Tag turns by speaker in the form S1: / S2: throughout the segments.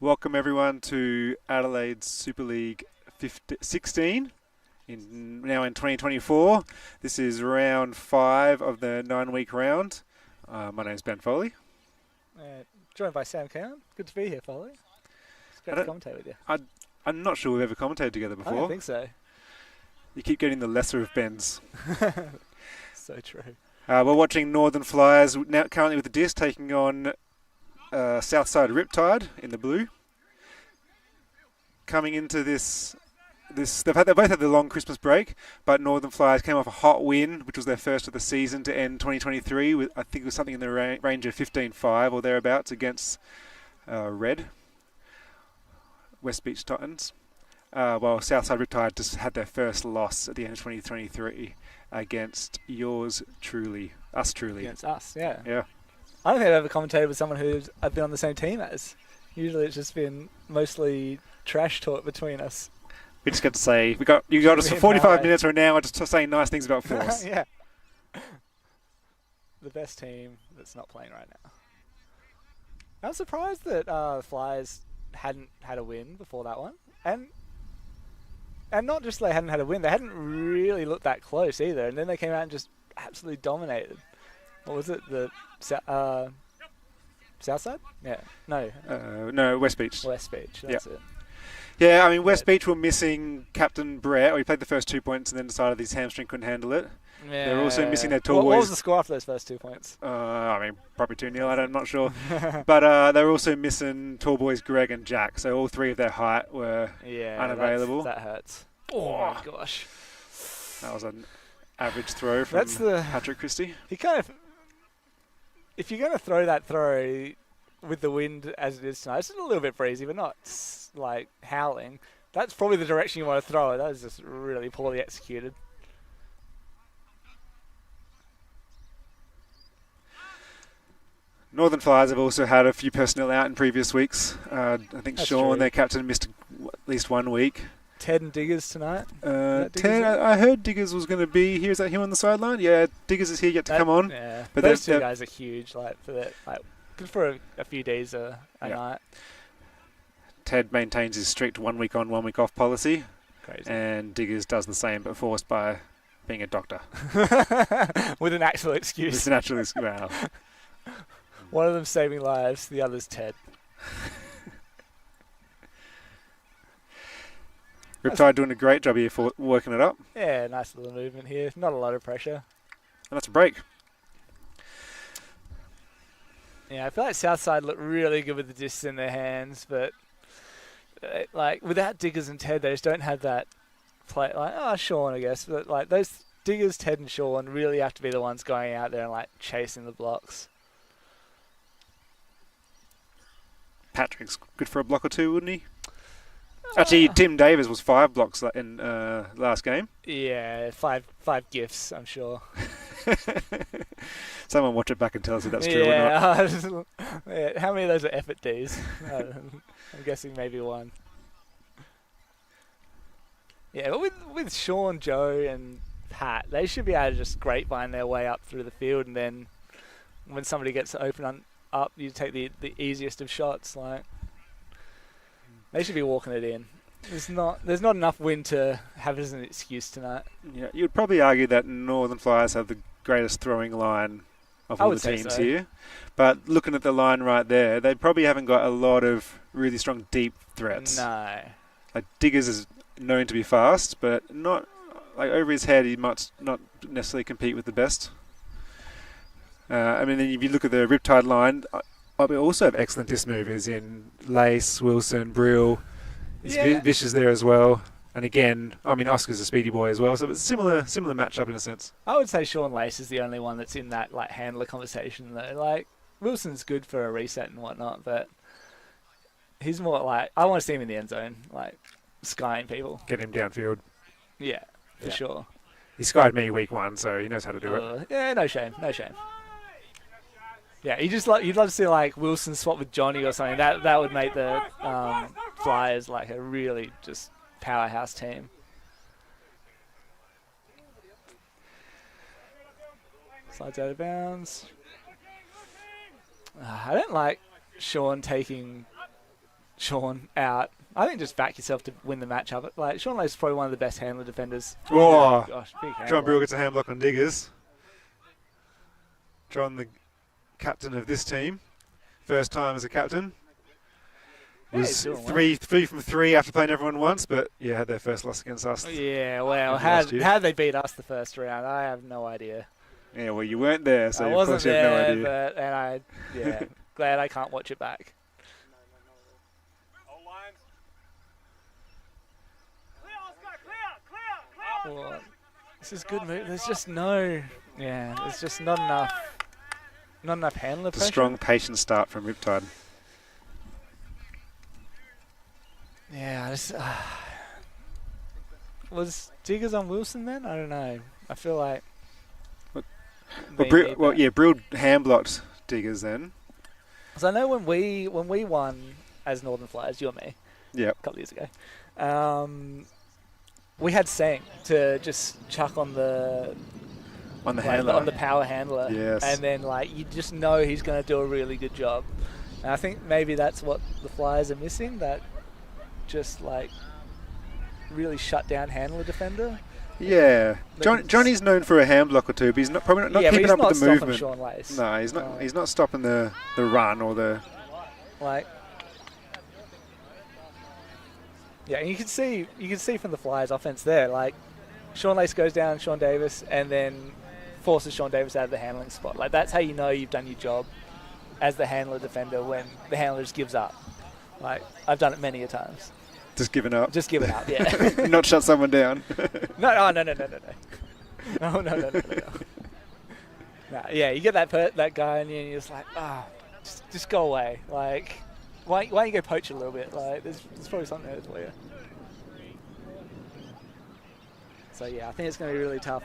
S1: Welcome everyone to Adelaide Super League 16, now in 2024. This is round 5 of the 9-week round. My name's Ben Foley.
S2: Joined by Sam Cowan. Good to be here, Foley. It's great to commentate with you.
S1: I'm not sure we've ever commentated together before.
S2: I don't think so.
S1: You keep getting the lesser of Bens.
S2: So true.
S1: We're watching Northern Flyers now currently with the disc taking on Southside Riptide in the blue. Coming into this they both had the long Christmas break, but Northern Flyers came off a hot win, which was their first of the season to end 2023 with, I think it was something in the range of 15-5 or thereabouts against West Beach Titans. While Southside Riptide just had their first loss at the end of 2023 against us truly.
S2: Against us, yeah.
S1: Yeah.
S2: I don't think I've ever commentated with someone who I've been on the same team as. Usually it's just been mostly trash talk between us.
S1: We just get to say, you got us for 45 minutes or an hour just saying nice things about Force.
S2: Yeah. The best team that's not playing right now. I'm surprised that Flyers hadn't had a win before that one. And not just they hadn't had a win, they hadn't really looked that close either. And then they came out and just absolutely dominated. What was it? The Southside? Yeah. No.
S1: No, West Beach.
S2: West Beach, that's it.
S1: Yeah, I mean, West Beach were missing Captain Brett. He played the first 2 points and then decided his hamstring couldn't handle it.
S2: Yeah.
S1: They're also missing their tall boys.
S2: What was the score after those first 2 points?
S1: I mean, probably 2-0, I'm not sure. But they were also missing tall boys Greg and Jack, so all three of their height were unavailable.
S2: That hurts. Oh my gosh.
S1: That was an average throw from Patrick Christie.
S2: If you're going to throw that throw with the wind as it is tonight, it's a little bit breezy, but not like howling. That's probably the direction you want to throw it. That was just really poorly executed.
S1: Northern Flyers have also had a few personnel out in previous weeks. I think
S2: That's
S1: Sean,
S2: true.
S1: their captain, missed at least 1 week.
S2: Ted and Diggers tonight.
S1: Ted, I heard Diggers was going to be here. Is that him on the sideline? Yeah, Diggers is here yet to come on.
S2: Yeah,
S1: but
S2: those two guys are huge. Good for a few days a night.
S1: Ted maintains his strict 1 week on, 1 week off policy.
S2: Crazy.
S1: And Diggers does the same, but forced by being a doctor.
S2: With an actual excuse.
S1: With an actual excuse. Wow.
S2: One of them saving lives, the other's Ted.
S1: Riptide doing a great job here for working it up.
S2: Yeah, nice little movement here. Not a lot of pressure.
S1: And that's a break.
S2: Yeah, I feel like Southside look really good with the discs in their hands, but without Diggers and Ted, they just don't have that play. Sean, I guess, but those Diggers, Ted, and Sean really have to be the ones going out there and chasing the blocks.
S1: Patrick's good for a block or two, wouldn't he? Actually, Tim Davis was 5 blocks in last game.
S2: Yeah, five gifts, I'm sure.
S1: Someone watch it back and tell us if that's true or not.
S2: Yeah, how many of those are effort Ds? I'm guessing maybe 1. Yeah, but with Sean, Joe, and Pat, they should be able to just grapevine their way up through the field, and then when somebody gets open up, you take the easiest of shots. They should be walking it in. There's not enough wind to have as an excuse tonight. Yeah,
S1: you'd probably argue that Northern Flyers have the greatest throwing line of all the teams here. But looking at the line right there, they probably haven't got a lot of really strong deep threats.
S2: No.
S1: Diggers is known to be fast, but not over his head. He might not necessarily compete with the best. Then if you look at the Riptide line, we also have excellent disc movers in Lace, Wilson, Brill. Vish is there as well. And again, Oscar's a speedy boy as well, so it's a similar matchup in a sense.
S2: I would say Sean Lace is the only one that's in that handler conversation though. Wilson's good for a reset and whatnot, but he's more I want to see him in the end zone, skying people.
S1: Get him downfield.
S2: Yeah, for sure.
S1: He skied me week 1, so he knows how to do it.
S2: Yeah, no shame. Yeah, you'd love to see Wilson swap with Johnny or something. That would make the Flyers a really just powerhouse team. Slides out of bounds. I don't like Sean taking Sean out. I think just back yourself to win the matchup. Like Sean Lace is probably one of the best handler defenders.
S1: Oh,
S2: gosh, big handler.
S1: John Brill gets a hand block on Diggers. John, the captain of this team, first time as a captain. Was three from 3 after playing everyone once, but yeah, had their first loss against us.
S2: Yeah, well, how they beat us the first round, I have no idea.
S1: Yeah, well, you weren't there, so
S2: I
S1: of
S2: wasn't
S1: course you have no idea.
S2: But, glad I can't watch it back. Well, this is good move. There's just there's just not enough handler pressure.
S1: A strong, patient start from Riptide.
S2: Yeah, was Diggers on Wilson then? I don't know. I feel like.
S1: Brill hand blocked Diggers then.
S2: So I know when we won as Northern Flyers, you and me, a couple of years ago, we had Sang to just chuck on the
S1: handler,
S2: on the power handler, and then you just know he's going to do a really good job. And I think maybe that's what the Flyers are missing. That just really shut down handler defender.
S1: Yeah, Johnny's known for a hand block or two, but he's probably not keeping up with the movement.
S2: Sean Lace.
S1: No, he's not. He's not stopping the run or the
S2: Yeah, and you can see from the Flyers' offense there, Sean Lace goes down Sean Davis and then forces Sean Davis out of the handling spot. That's how you know you've done your job as the handler defender, when the handler just gives up. I've done it many a times.
S1: Just giving up.
S2: Just giving up, yeah.
S1: Not shut someone down.
S2: No. No. Yeah, you get that guy and you're just like, just go away. Why don't you go poach a little bit? There's probably something there for you. So yeah, I think it's going to be really tough.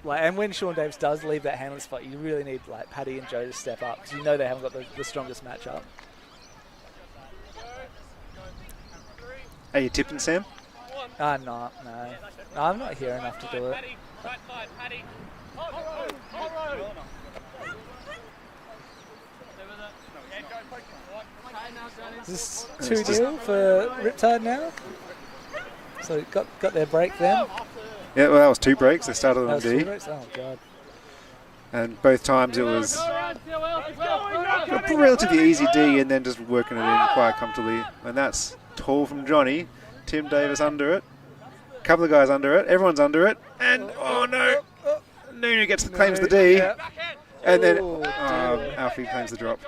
S2: And when Sean Davis does leave that handling spot, you really need Paddy and Joe to step up, because you know they haven't got the strongest matchup.
S1: Are you tipping, Sam?
S2: No. I'm not here enough to do it. Is this 2-0 for Riptide now? So got their break then?
S1: Yeah, well, that was 2 breaks. They started on D.
S2: 2 breaks? Oh, God.
S1: And both times it was a relatively easy D and then just working it in quite comfortably. And that's tall from Johnny. Tim Davis under it. A couple of guys under it. Everyone's under it. And, oh no! Nuno claims the D. And then Alfie claims the drop.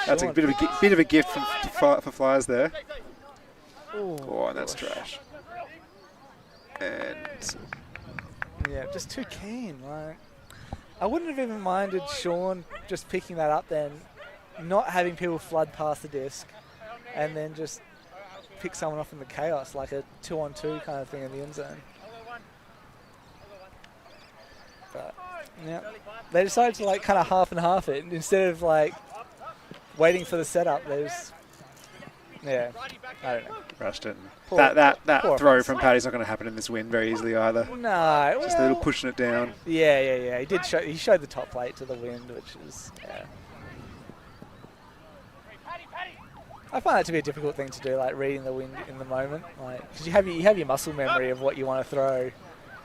S1: That's a bit of a gift for Flyers there. And that's trash. And
S2: yeah, just too keen. I wouldn't have even minded Sean just picking that up then, not having people flood past the disc, and then just pick someone off in the chaos, like a 2-on-2 kind of thing in the end zone. But yeah, they decided to kind of half and half it instead of waiting for the setup. I don't know.
S1: Rushed it. That throw from Paddy's not going to happen in this win very easily either.
S2: No,
S1: just a little pushing it down.
S2: Yeah. He showed the top plate to the wind, which is I find that to be a difficult thing to do, reading the wind in the moment, because you have your muscle memory of what you want to throw,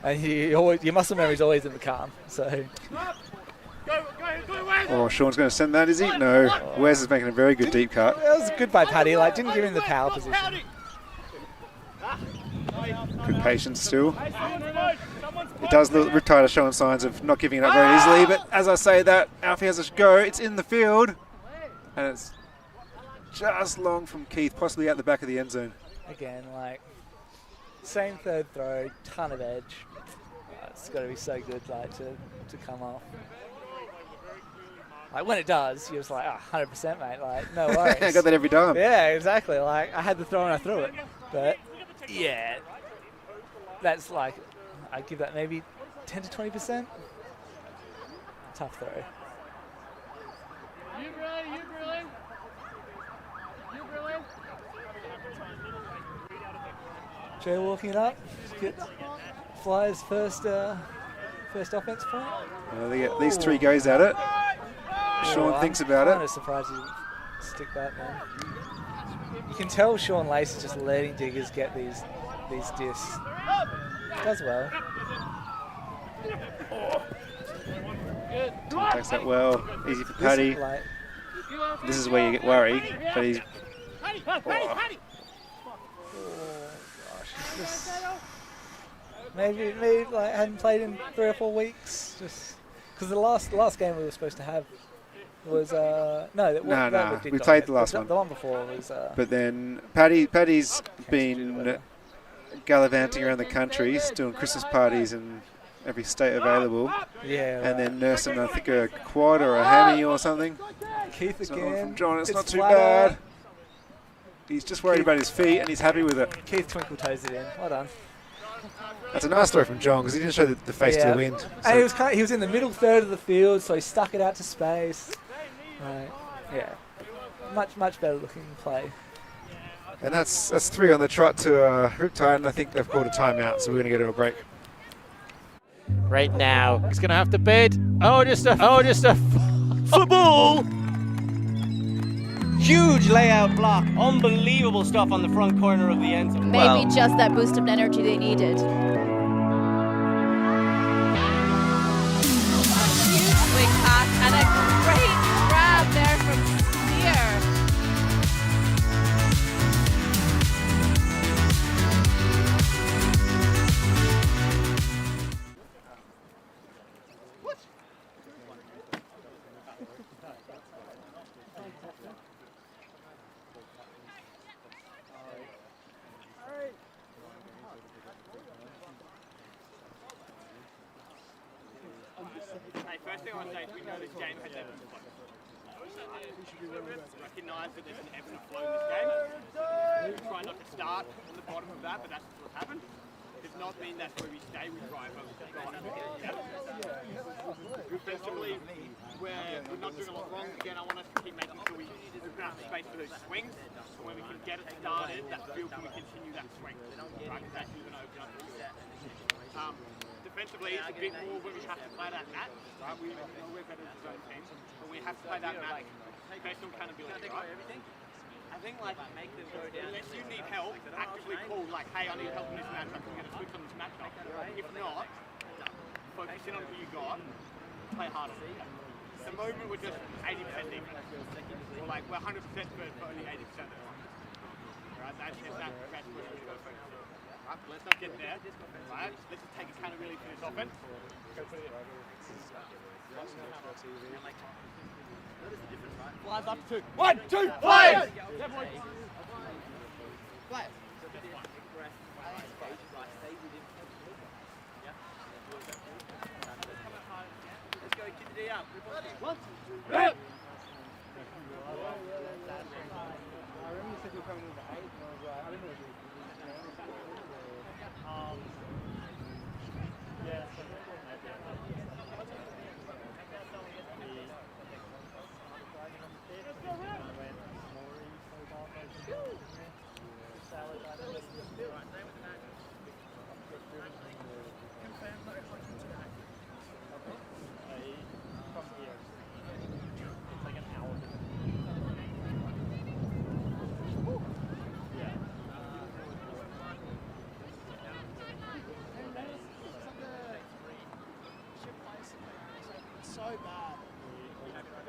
S2: and your muscle memory is always in the calm. So.
S1: Oh, Sean's going to send that, is he? No. Wes is making a very good deep cut.
S2: That was good by Paddy. Didn't give him the power position.
S1: Good patience still. It does look Riptide are showing signs of not giving it up very easily, but as I say that, Alfie has a go. It's in the field, and it's just long from Keith, possibly out the back of the end zone.
S2: Again, same third throw, ton of edge. It's got to be so good, to come off. When it does, you're just 100%, mate. No worries.
S1: I got that every time.
S2: Yeah, exactly. I had the throw and I threw it. But, yeah, that's I'd give that maybe 10 to 20%. Tough throw. You grilling. Joe walking it up. Get Flyers first offense point.
S1: Well, they get these 3 goes at it. Sean thinks about it.
S2: I'm kind of Stick that, man. You can tell Sean Lace is just letting diggers get these discs. Does well.
S1: Takes that well. Easy for Paddy. This is where you get worried, but he's...
S2: Oh gosh, he's just... Maybe like hadn't played in 3 or 4 weeks, just because the last game we were supposed to have was no.
S1: We played the last one.
S2: The one before was.
S1: But then Paddy's been gallivanting around the country, doing Christmas parties in every state available.
S2: Yeah.
S1: And then nursing, I think, a quad or a hammy or something.
S2: Keith again.
S1: From John, it's not too bad. He's just worried about his feet, and he's happy with it.
S2: Keith twinkle toes it in. Well done.
S1: That's a nice throw from John, because he didn't show the face to the wind. So.
S2: And he was in the middle third of the field, so he stuck it out to space. Right. Yeah. Much better looking play.
S1: And that's 3 on the trot to Riptide, and I think they've called a timeout, so we're going to go to a break.
S3: Right now, he's going to have to bid. Just a football. Huge layout block. Unbelievable stuff on the front corner of the end zone.
S4: Maybe just that boost of energy they needed. Huge swing pass and a great grab there from Spear.
S5: First thing I want to say is we know this game has ebbs and flows. Recognise that there's an ebb and flow in this game. We try not to start on the bottom of that, but that's what's happened. Does not mean that's where we stay. We try and focus on the defensively, where we're not doing a lot wrong. Again, I want us to keep making sure we open up space for those swings. And when we can get it started, that field can we continue that swing. Right, because that's going to open up the field. Defensively, it's a bit more when we have to play that match, right? We know we're better than zone teams, but we have to play that match. Personal accountability, right? I think, like, unless you need help, actively call, like, hey, I need help in this matchup, I'm going to switch on this matchup. If not, focus in on who you got, play harder. At the moment, we're just 80% defense. We're like, we're 100% for only 80% of it. Right? That's where we need to go focus on. Right, but let's not get there. Right? Let's just take accountability for this offense. Go put it in. Flies up to 1, 2, flies! Let's go, keep the D up. 1, 2, 3.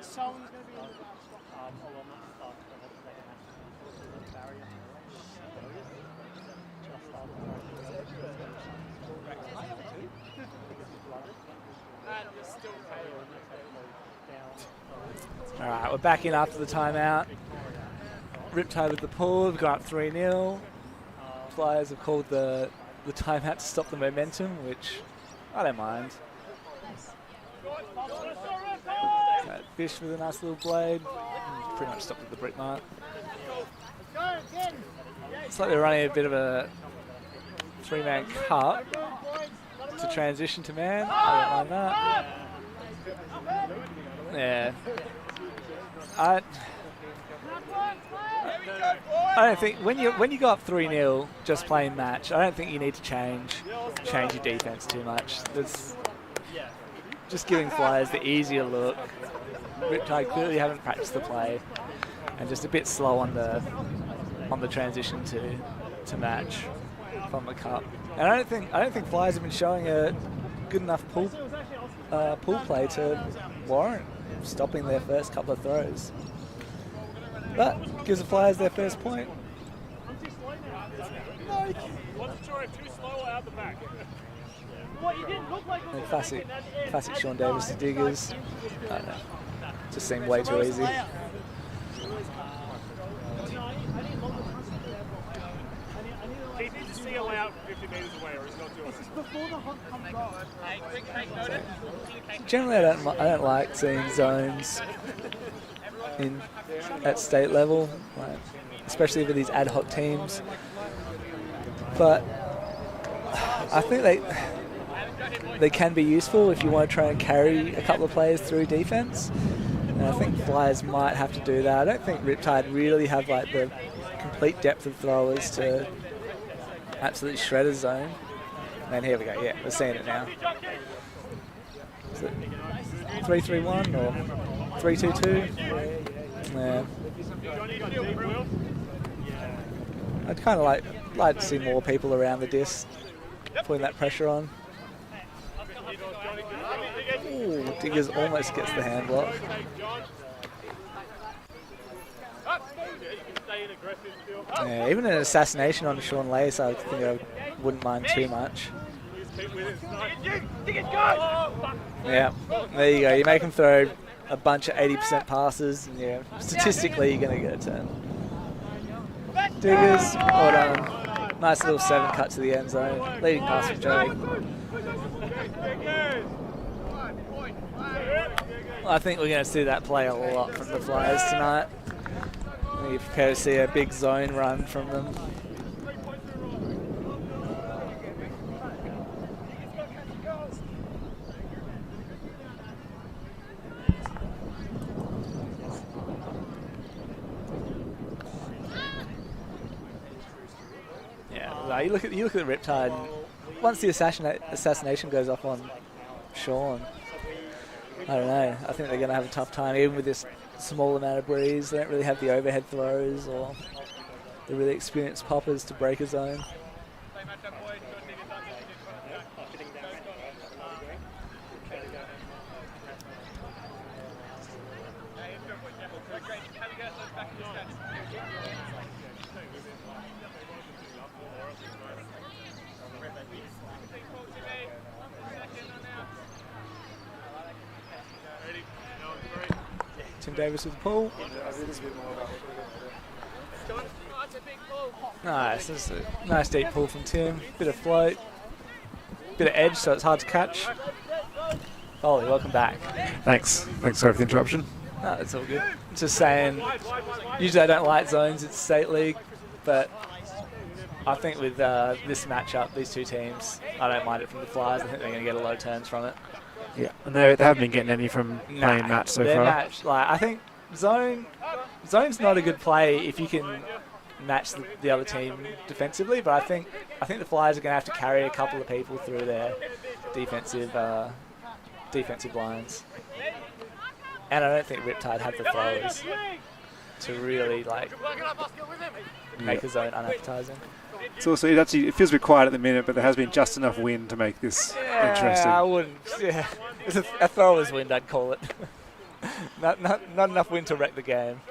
S5: Someone's going to be in the back spot.
S2: All right, we're back in after the timeout. Riptide with the pull. We've got up 3-0. Flyers have called the timeout to stop the momentum, which I don't mind. Fish with a nice little blade. Pretty much stopped at the brick mark. It's like they're running a bit of a 3-man cut to transition to man. I don't mind that. Yeah. I don't think when you go up 3-0 just playing match, I don't think you need to change your defense too much. There's just giving Flyers the easier look. Riptide clearly haven't practiced the play. and just a bit slow on the transition to match from the cup. And I don't think Flyers have been showing a good enough pull play to warrant stopping their first couple of throws. But gives the Flyers their first point. And classic Sean Davis to Diggers. I don't know. Just seemed way too easy.
S5: He needs to see a layout 50 metres away or he's not doing it.
S2: Generally, I don't like seeing zones at state level, like, especially for these ad hoc teams. But I think they can be useful if you want to try and carry a couple of players through defence. And I think Flyers might have to do that. I don't think Riptide really have like the complete depth of throwers to absolutely shred a zone. And here we go. Yeah, we're seeing it now. Is it 3-3-1 or 3-2-2? Yeah. I'd kind of like to see more people around the disc putting that pressure on. Ooh, Diggers almost gets the hand block. Yeah, even an assassination on Sean Lace, I think I wouldn't mind too much. Yeah, there you go. You make him throw a bunch of 80% passes, and yeah, statistically you're going to get a turn. Diggers, well done. Nice little 7 cut to the end zone. Leading pass from Joey. I think we're going to see that play a lot from the Flyers tonight. We prepare to see a big zone run from them. Yeah, you look at the Riptide, and once the assassination goes off on Sean, I don't know. I think they're going to have a tough time, even with this small amount of breeze. They don't really have the overhead throws or the really experienced poppers to break a zone. Tim Davis with the pull. Nice, this is a nice deep pull from Tim. Bit of float, bit of edge, so it's hard to catch. Foley, welcome back.
S1: Thanks. Sorry for the interruption.
S2: No, it's all good. Just saying, usually I don't like zones, it's state league, but I think with this matchup, these two teams, I don't mind it from the Flyers. I think they're going to get a lot of turns from it.
S1: Yeah, and they haven't been getting any from playing match so far.
S2: Match, like, I think zone's not a good play if you can match the other team defensively, but I think the Flyers are going to have to carry a couple of people through their defensive lines. And I don't think Riptide have the throwers to really make a zone unappetizing.
S1: It's also it feels a bit quiet at the minute, but there has been just enough wind to make this interesting.
S2: I wouldn't. Yeah, it's a thrower's wind, I'd call it. not enough wind to wreck the game.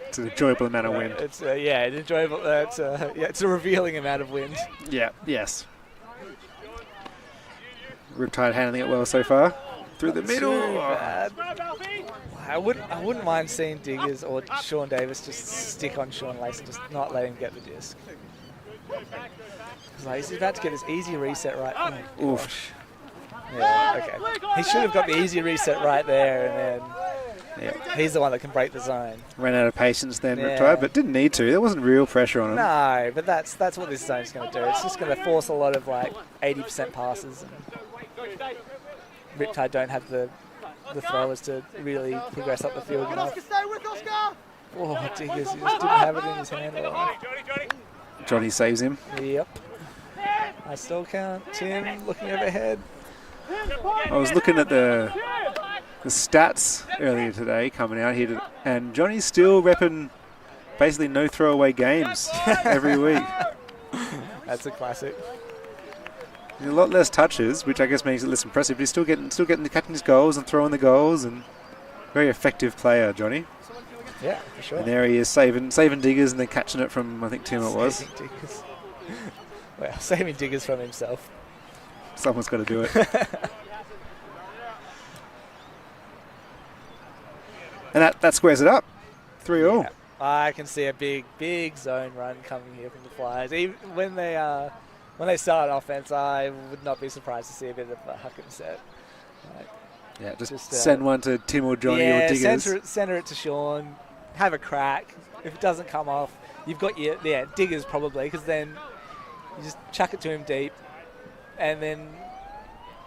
S1: It's an enjoyable amount of wind.
S2: It's enjoyable. It's a revealing amount of wind.
S1: Yeah. Yes. Riptide handling it well so far. Through the middle. I
S2: wouldn't mind seeing Diggers or Sean Davis just stick on Sean Lace and just not let him get the disc. He's about to get this easy reset right. Oh,
S1: oof.
S2: Yeah, okay. He should have got the easy reset right there, and then he's the one that can break the zone.
S1: Ran out of patience then, Riptide, but didn't need to. There wasn't real pressure on him.
S2: No, but that's what this zone's going to do. It's just going to force a lot of 80% passes. And Riptide don't have the throwers to really progress up the field enough. Oh, Diggers, he just didn't have it in his hand.
S1: Johnny saves him.
S2: Yep. I still count. Tim looking overhead.
S1: I was looking at the stats earlier today coming out here, and Johnny's still repping basically no throwaway games every week.
S2: That's a classic.
S1: A lot less touches, which I guess makes it less impressive. But he's still getting catching his goals and throwing the goals, and very effective player, Johnny.
S2: Yeah, for sure.
S1: And there he is saving diggers and then catching it from, I think, Tim it was.
S2: Saving diggers. Well, saving diggers from himself.
S1: Someone's got to do it. And that squares it up. 3-all.
S2: Yeah. I can see a big zone run coming here from the Flyers. Even when they start offense, I would not be surprised to see a bit of a huck and set.
S1: Yeah, just send one to Tim or Johnny or Diggers.
S2: Center it to Sean. Have a crack. If it doesn't come off, you've got your Diggers probably, because then you just chuck it to him deep, and then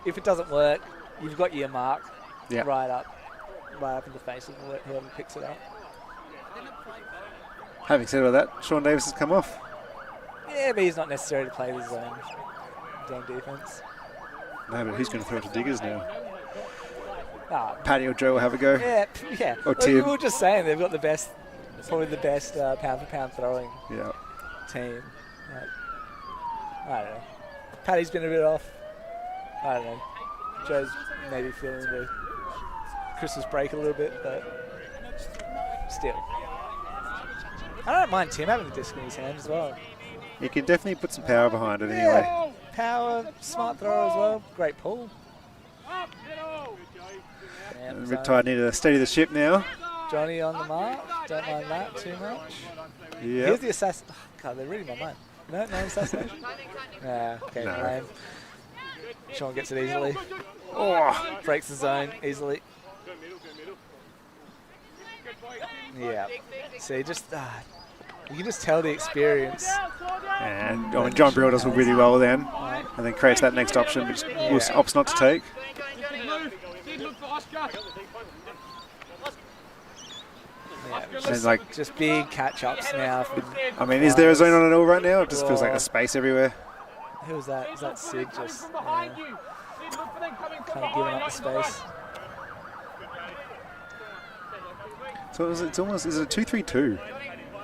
S2: if it doesn't work, you've got your mark right up in the face of whoever picks it up.
S1: Having said all that, Sean Davis has come off.
S2: Yeah, but he's not necessary to play this zone defense.
S1: No, but who's going to throw it to Diggers now?
S2: Paddy
S1: or Joe will have a go.
S2: Yeah.
S1: Or Tim.
S2: We were just saying they've got probably the best pound-for-pound throwing team. I don't know. Paddy's been a bit off. I don't know. Joe's maybe feeling the Christmas break a little bit, but still. I don't mind Tim having a disc in his hand as well.
S1: You can definitely put some power behind it anyway.
S2: Power, smart throw as well. Great pull.
S1: Riptide need to steady the ship now.
S2: Johnny on the mark. Don't mind that too much.
S1: Yeah.
S2: Here's the assassin. Oh, God, they're reading my mind. No assassination? Okay,
S1: no.
S2: Lame. Sean gets it easily. Oh, breaks the zone easily. Yeah. See, just you can just tell the experience.
S1: And John Brill does really well then, and then creates that next option, which opts not to take.
S2: Yeah, just big catch-ups now.
S1: Is there a zone on it all right now? It just feels like there's space everywhere.
S2: Who was that? Is that Sid just kind of giving up the space?
S1: So it's almost, is it a 2-3-2?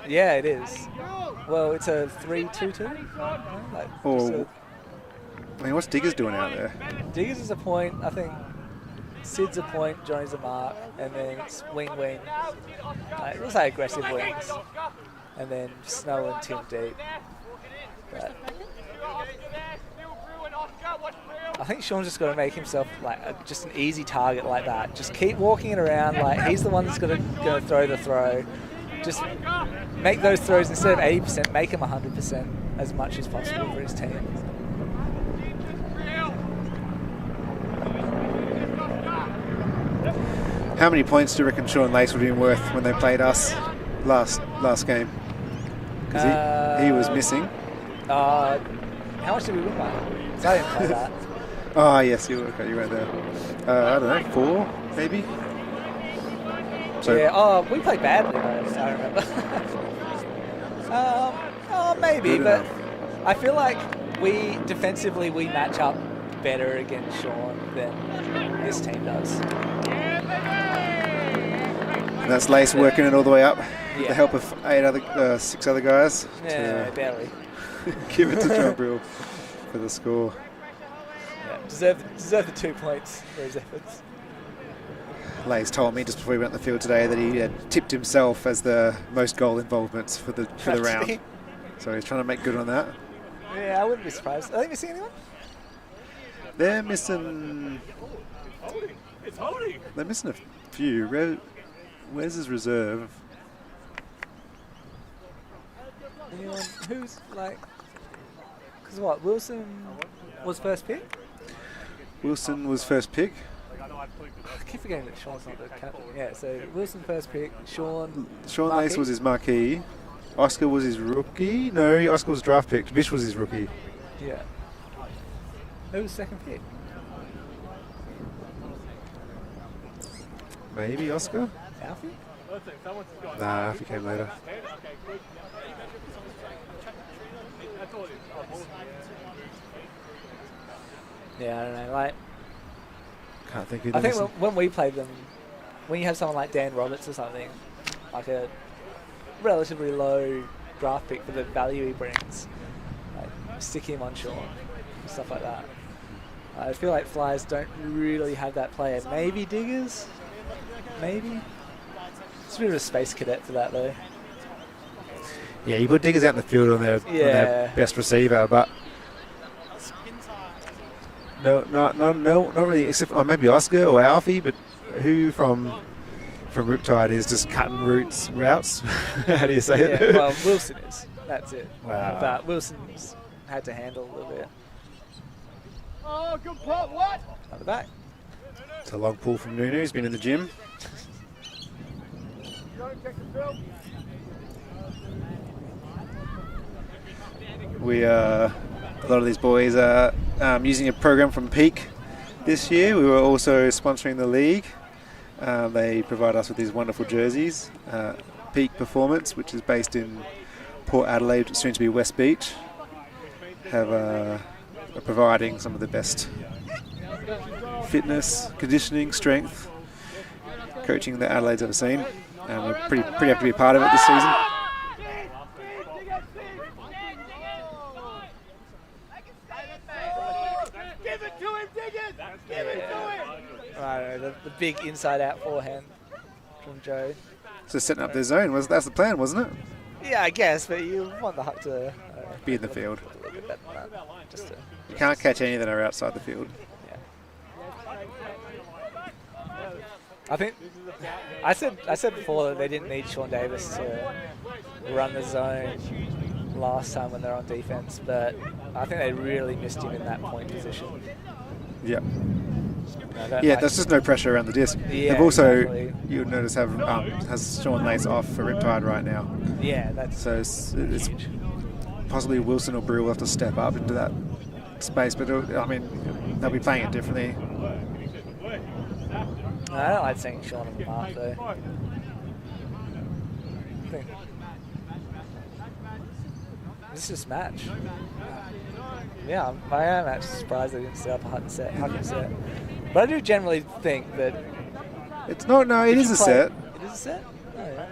S2: Yeah, it is. Well, it's a 3-2-2.
S1: What's Diggers doing out there?
S2: Diggers is a point, I think. Sid's a point, Johnny's a mark, and then it's wing. It looks like aggressive wings. And then Snow and Tim deep. But I think Sean's just got to make himself just an easy target like that. Just keep walking it around like he's the one that's going to throw the throw. Just make those throws instead of 80%, make them 100% as much as possible for his team.
S1: How many points do you reckon Sean Lace would have been worth when they played us last game? Because he was missing.
S2: How much did we win by? Because I didn't play that.
S1: Oh, yes, you went there. I don't know, 4 maybe?
S2: So we played badly, I remember. Maybe, but I feel like defensively we match up better against Sean than this team does.
S1: And that's Lace working it all the way up with the help of 6 other guys.
S2: Yeah, barely.
S1: Give it to John Brill for the score.
S2: Yeah, deserve the 2 points for his efforts.
S1: Lace told me just before he went on the field today that he had tipped himself as the most goal involvements for the round. So he's trying to make good on that.
S2: Yeah, I wouldn't be surprised. Are they missing anyone?
S1: They're missing... They're missing a few. Where's his reserve?
S2: Anyone who's because Wilson was first pick?
S1: Wilson was first pick.
S2: I keep forgetting that Sean's not the captain. Yeah, so Wilson first pick, Sean
S1: Lace was his marquee. Oscar was his rookie. No, Oscar was draft picked. Bish was his rookie.
S2: Yeah. Who was second pick?
S1: Maybe Oscar?
S2: Alfie?
S1: Nah, Alfie came later.
S2: Yeah, I don't know.
S1: Can't think who
S2: I think when we played them, when you have someone like Dan Roberts or something, like a relatively low draft pick for the value he brings. Like, stick him on Sean, stuff like that. I feel like Flyers don't really have that player. Maybe Diggers? Maybe? It's a bit of a space cadet for that, though.
S1: Yeah, you put Diggers out in the field on their best receiver, but no, not really. Except maybe Oscar or Alfie, but who from Riptide is just cutting routes? How do you say it?
S2: Well, Wilson is. That's it.
S1: Wow.
S2: But Wilson's had to handle a little bit.
S5: Oh, good pop, what?
S2: At the back.
S1: It's a long pull from Nunu. He's been in the gym. A lot of these boys are using a program from Peak this year. We were also sponsoring the league. They provide us with these wonderful jerseys. Peak Performance, which is based in Port Adelaide, soon to be West Beach, are providing some of the best fitness, conditioning, strength, coaching that Adelaide's ever seen. And we're pretty happy to be a part of it this season.
S5: Give it to him, Diggins! Give it to him!
S2: Right, the big inside-out forehand from Joe.
S1: So setting up their zone, that's the plan, wasn't it?
S2: Yeah, I guess, but you want the Huck to
S1: Be in the field.
S2: a little bit better than that. Just to,
S1: You can't catch any that are outside the field.
S2: yeah. I think I said before that they didn't need Sean Davis to run the zone last time when they're on defense, but I think they really missed him in that point position.
S1: Yeah.
S2: I don't
S1: Yeah,
S2: like-
S1: there's just no pressure around the disc.
S2: Yeah,
S1: They've also,
S2: exactly.
S1: you'll notice, has Sean Lace off for Riptide right now.
S2: Yeah, that's
S1: So it's
S2: huge.
S1: possibly Wilson or Brew will have to step up into that space, but I mean, they'll be playing it differently.
S2: No, I don't like seeing Sean on the mark though. I think this is match. Yeah, I am actually surprised they didn't set up a Huck set. But I do generally think that
S1: It's not, no, it is a set.
S2: It is a set? Oh, yeah.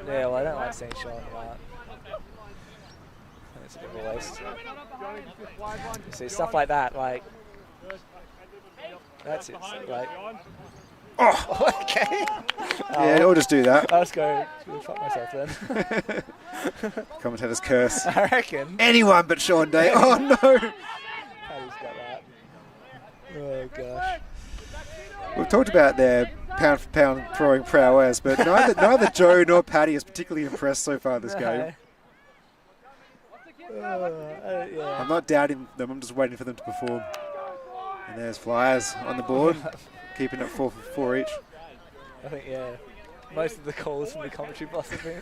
S2: Yeah, well, I don't like seeing Sean on the mark. I think it's a bit of a waste. You see, stuff like that, like... That's it. So, like...
S1: Oh!
S2: Okay.
S1: Yeah, or just do that.
S2: I'll just go fuck myself then.
S1: Commentator's curse.
S2: I reckon.
S1: Anyone but Sean Day. Oh no!
S2: Paddy's got that. Oh gosh.
S1: We've talked about their pound for pound throwing prowess, but neither Joe nor Paddy is particularly impressed so far this game.
S2: Yeah.
S1: I'm not doubting them, I'm just waiting for them to perform. And there's Flyers on the board, keeping it 4 for 4 each.
S2: I think, yeah. Most of the calls from the commentary box have been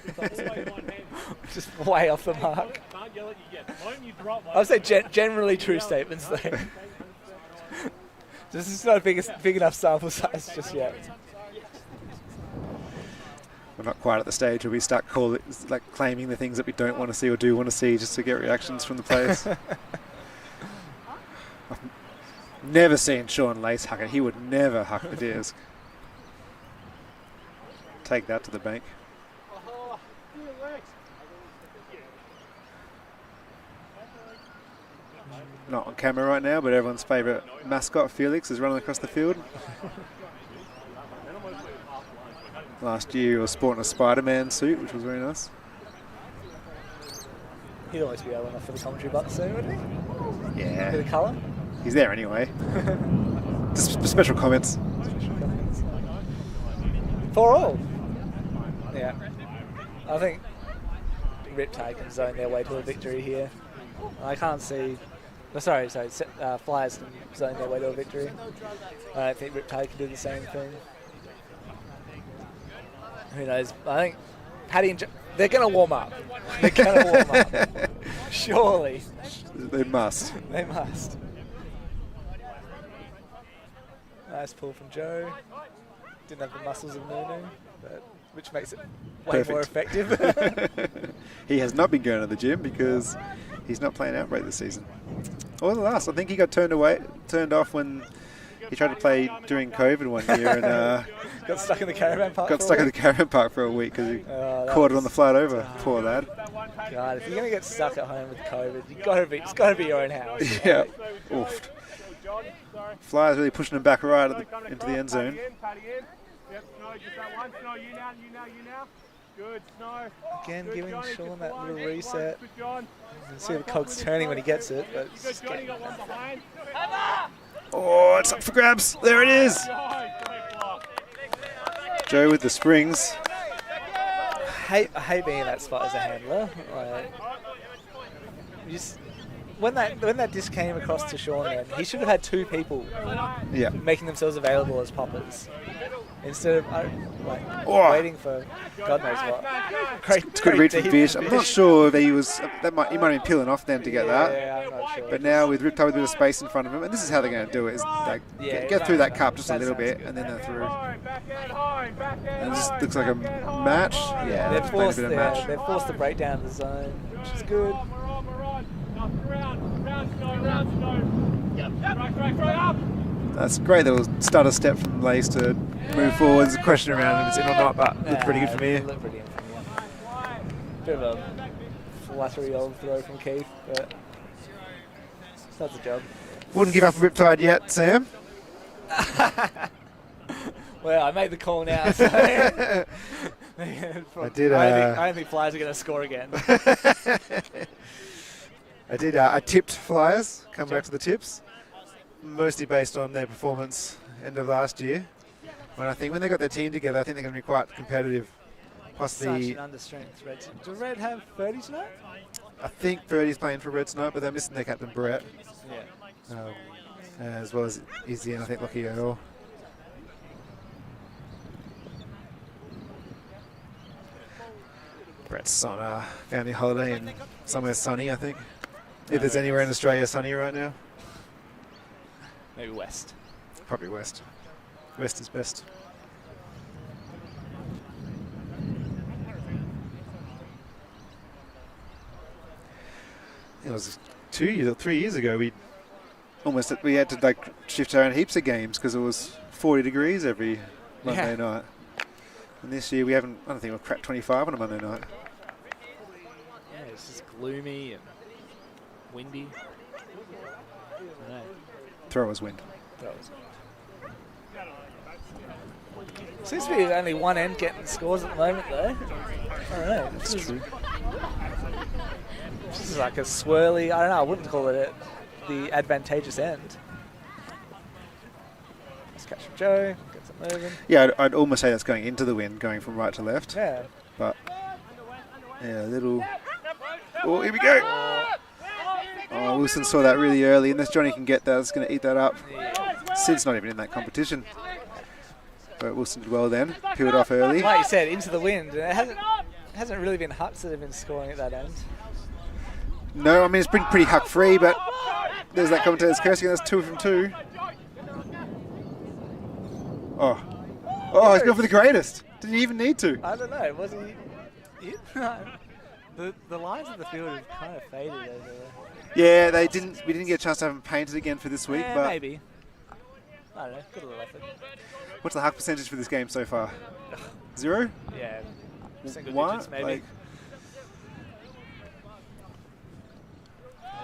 S2: just way off the mark. I would say generally true statements though. This is not a big enough sample size just yet.
S1: We're not quite at the stage where we start claiming the things that we don't want to see or do want to see just to get reactions from the players. I've never seen Sean Lace huck it. He would never huck the disc. Take that to the bank. Not on camera right now, but everyone's favourite mascot, Felix, is running across the field. Last year he was sporting a Spider-Man suit, which was very nice.
S2: He'd always be old enough for the commentary box soon, wouldn't he?
S1: Yeah.
S2: Bit of colour.
S1: He's there anyway. Just special comments.
S2: For all. Yeah. I think Riptide can zone their way to a victory here. I can't see... Flyers can zone their way to a victory. I don't think Riptide can do the same thing. Who knows? I think Paddy and they're going to warm up. They're going to warm up. Surely.
S1: They must.
S2: They must. Nice pull from Joe. Didn't have the muscles of Nunu, but which makes it way more effective.
S1: He has not been going to the gym because he's not playing Outbreak this season. Or the last. I think he got turned off when He tried to play during COVID one year and
S2: Got stuck in the caravan park.
S1: got stuck in the caravan park for a week because he caught it on the flight over. Poor lad.
S2: God, if you're gonna get stuck at home with COVID, it's gotta be your own house.
S1: Yeah. Oofed. Flyers really pushing him back right into the end zone.
S2: Again, giving Sean that little reset. You can see the cogs turning when he gets it, but it's just getting it.
S1: Oh, it's up for grabs. There it is. Joe with the springs.
S2: I hate being in that spot as a handler. Like, when that disc came across to Sean, then he should have had 2 people making themselves available as poppers instead of waiting for God knows what.
S1: It's good read from Fish. I'm not sure if he might have been peeling off then to get that.
S2: Yeah, I'm not sure.
S1: But now with Riptide with a bit of space in front of him, and this is how they're going to do it: is like get through that cup just a little bit, and then they're through. And it just looks like a match. Yeah,
S2: they've forced the breakdown of the zone, which is good.
S1: That's great little stutter step from Lace to move forward. There's a question around if it's in or not, but looked pretty good from here.
S2: Bit of a flattery old throw from Keith, but that's the job.
S1: Wouldn't give up Riptide yet, Sam.
S2: Well, I made the call now, so I don't think Flyers are going to score again.
S1: I tipped Flyers, come back to the tips, mostly based on their performance end of last year. When I think when they got their team together, I think they're going to be quite competitive. Possibly,
S2: such an understrength Red team. Do Red have 30 tonight?
S1: I think 30's playing for Red tonight, but they're missing their captain Brett.
S2: Yeah.
S1: As well as Izzy and I think Lockie Earl. Brett's on family holiday in somewhere sunny, I think. If there's anywhere in Australia sunny right now.
S2: Maybe West.
S1: Probably West. West is best. It was 2 years or 3 years ago. We had to like shift around heaps of games because it was 40 degrees every Monday night. And this year I don't think we'll crack 25 on a Monday night.
S2: Yeah, it's just gloomy and windy. I don't know.
S1: Thrower's wind.
S2: Seems to be only one end getting scores at the moment, though. I don't know.
S1: That's true.
S2: This is like a swirly. I don't know. I wouldn't call it the advantageous end. Let's catch from Joe. Gets it moving.
S1: Yeah, I'd almost say that's going into the wind, going from right to left.
S2: Yeah.
S1: But yeah, a little. Oh, here we go. Oh, Wilson saw that really early, and this Johnny can get that. It's going to eat that up.
S2: Yeah.
S1: Sid's not even in that competition. But Wilson did well then. Peeled off early.
S2: Like you said, into the wind. And it hasn't really been Hucks that have been scoring at that end.
S1: No, I mean, it's been pretty Huck-free, but there's that commentator's cursing. That's 2 from 2. Oh, he's going for the greatest. Didn't he even need to?
S2: I don't know. Wasn't he? The lines of the field have kind of faded over there.
S1: Yeah, we didn't get a chance to have them painted again for this week, but
S2: maybe. I don't know. Good little effort.
S1: What's the Huck percentage for this game so far? 0?
S2: Yeah. Single
S1: 1?
S2: digits, maybe.
S1: Like,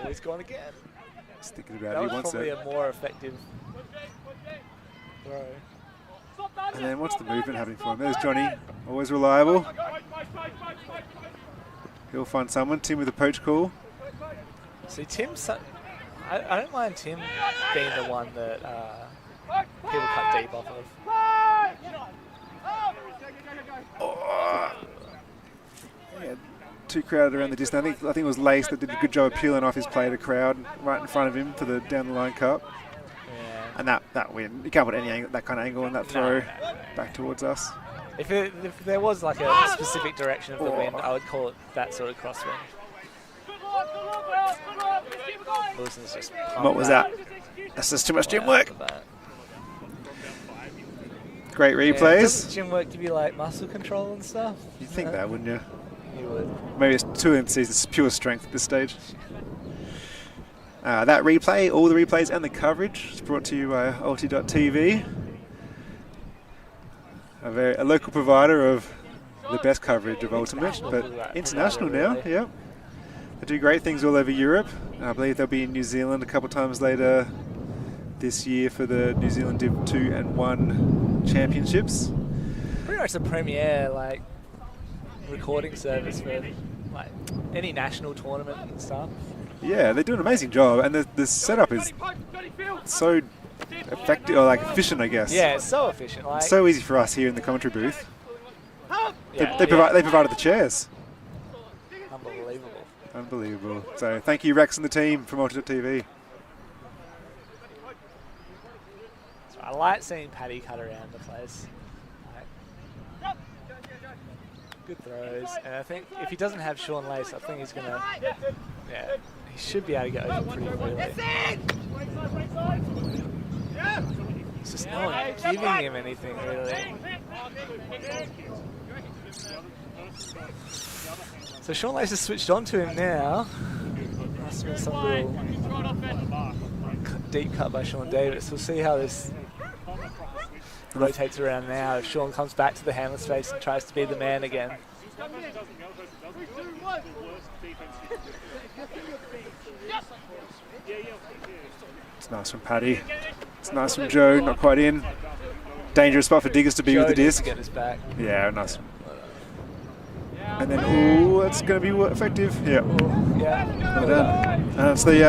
S2: he's gone again.
S1: He's thinking about
S2: That
S1: it. He
S2: was
S1: wants
S2: probably
S1: it.
S2: a more effective throw.
S1: And then what's the movement happening for him? There's Johnny, always reliable. He'll find someone. Tim with a poach call.
S2: See, Tim's... I don't mind Tim being the one that people cut deep off of.
S1: Oh. Yeah, too crowded around the distance. I think it was Lace that did a good job of peeling off his play to crowd right in front of him for the down the line cup.
S2: Yeah.
S1: And that win. You can't put any angle, that kind of angle on that throw back towards us.
S2: If there was like a specific direction of the wind, I would call it that sort of crosswind. Wilson's just
S1: what was that? That's just too much gym work. Great replays.
S2: Doesn't gym work give you like muscle control and stuff?
S1: You'd think that, wouldn't you?
S2: You would.
S1: Maybe it's 2 in season. It's pure strength at this stage. That replay, all the replays and the coverage is brought to you by ulti.TV. A local provider of the best coverage of Ultimate, but international now, yep. They do great things all over Europe. I believe they'll be in New Zealand a couple times later this year for the New Zealand Div 2 and 1 championships.
S2: Pretty much the premier recording service for any national tournament and stuff.
S1: Yeah, they do an amazing job, and the setup is so effective, or efficient, I guess.
S2: Yeah, it's so efficient.
S1: So easy for us here in the commentary booth.
S2: Yeah,
S1: They provided the chairs.
S2: Unbelievable.
S1: So thank you, Rex and the team from ulti.TV.
S2: So I like seeing Paddy cut around the place. Good throws, and I think if he doesn't have Sean Lace, I think he's gonna, he should be able to get over pretty freely. It's just no one giving him anything really. So Sean Lace has switched on to him now. Must have been some little deep cut by Sean Davis. We'll see how this rotates around now. If Sean comes back to the handler space and tries to be the man again.
S1: It's nice from Paddy. It's nice from Joe, not quite in. Dangerous spot for Diggers to be with the disc.
S2: Get this back.
S1: Yeah, nice. And then, ooh, that's going to be effective. Yeah.
S2: Yeah.
S1: Well done. And it's the,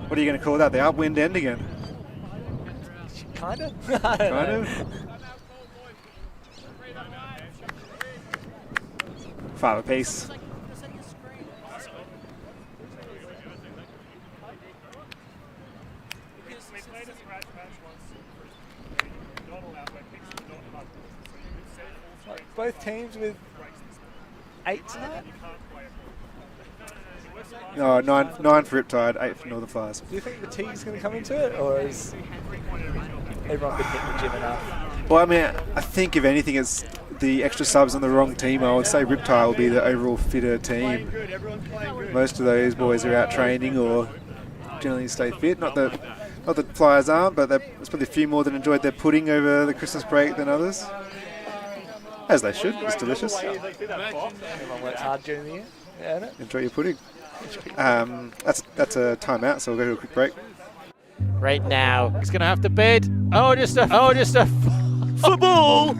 S1: what are you going to call that? The upwind end again?
S2: Kind of.
S1: Kind of. Fowler piece.
S2: Both teams with 8 tonight?
S1: No, 9 for Riptide, 8 for Northern Flyers.
S2: Do you think the T's going to come into it, or is everyone been hitting the gym enough?
S1: Well, I mean, I think if anything, it's the extra subs on the wrong team. I would say Riptide will be the overall fitter team. Most of those boys are out training or generally stay fit. Not that Flyers aren't, but there's probably a few more that enjoyed their pudding over the Christmas break than others. As they should. It's delicious.
S2: Everyone works hard during the year. Yeah, isn't it?
S1: Enjoy your pudding. That's a timeout, so we'll go to a quick break.
S3: Right now, he's going to have to bid. Just a football.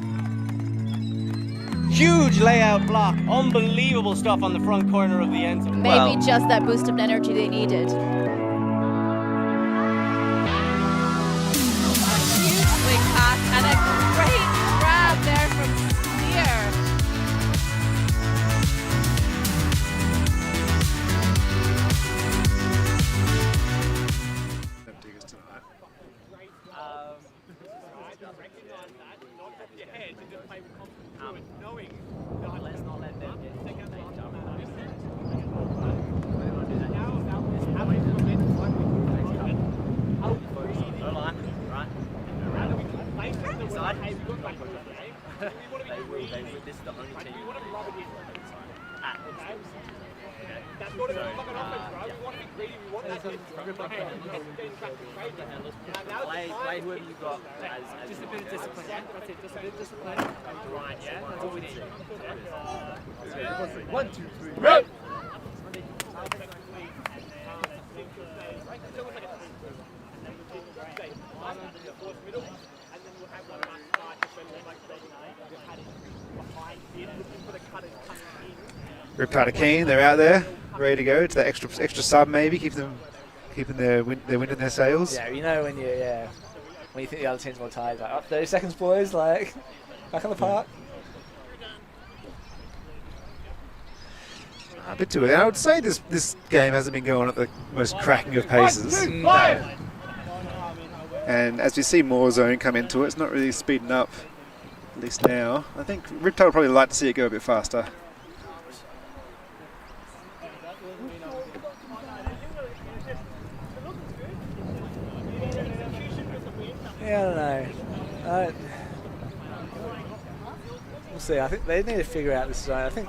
S6: Huge layout block. Unbelievable stuff on the front corner of the end zone.
S4: Maybe just that boost of energy they needed. Huge swing pass and a great grab there from Spear.
S6: Play whoever you've got as just a bit of discipline. That's it, just a bit of discipline. Right, yeah, that's all we need. 1, 2, 3, go!
S1: Riptide are keen, they're out there, ready to go. It's that extra sub maybe, keeping their wind in their sails.
S2: Yeah, you know when you think the other team's more tired, like, 30 seconds, boys, back on the park.
S1: A bit too early. I would say this game hasn't been going at the most cracking of paces.
S2: No.
S1: And as we see more zone come into it, it's not really speeding up, at least now. I think Riptide would probably like to see it go a bit faster.
S2: Yeah, I don't know. We'll see. I think they need to figure out this zone. I think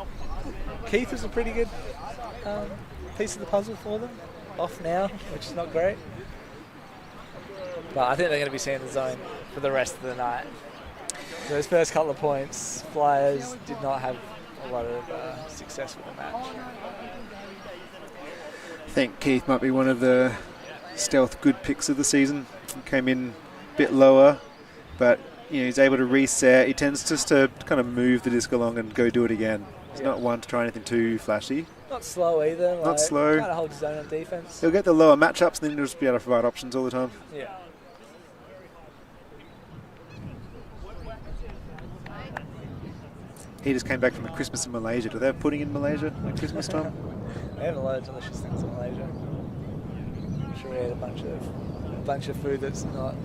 S2: Keith is a pretty good piece of the puzzle for them. off now, which is not great. But I think they're going to be seeing the zone for the rest of the night. Those first couple of points, Flyers did not have a lot of success with the match.
S1: I think Keith might be one of the stealth good picks of the season. He came in a bit lower, but he's able to reset. He tends just to kind of move the disc along and go do it again. He's not one to try anything too flashy.
S2: Not slow either.
S1: Not slow.
S2: Kind of holds his own on defense.
S1: He'll get the lower matchups and then he'll just be able to provide options all the time.
S2: Yeah.
S1: He just came back from a Christmas in Malaysia. Do they have pudding in Malaysia at Christmas time?
S2: They have a lot of delicious things in Malaysia. I'm sure we ate a bunch of food that's not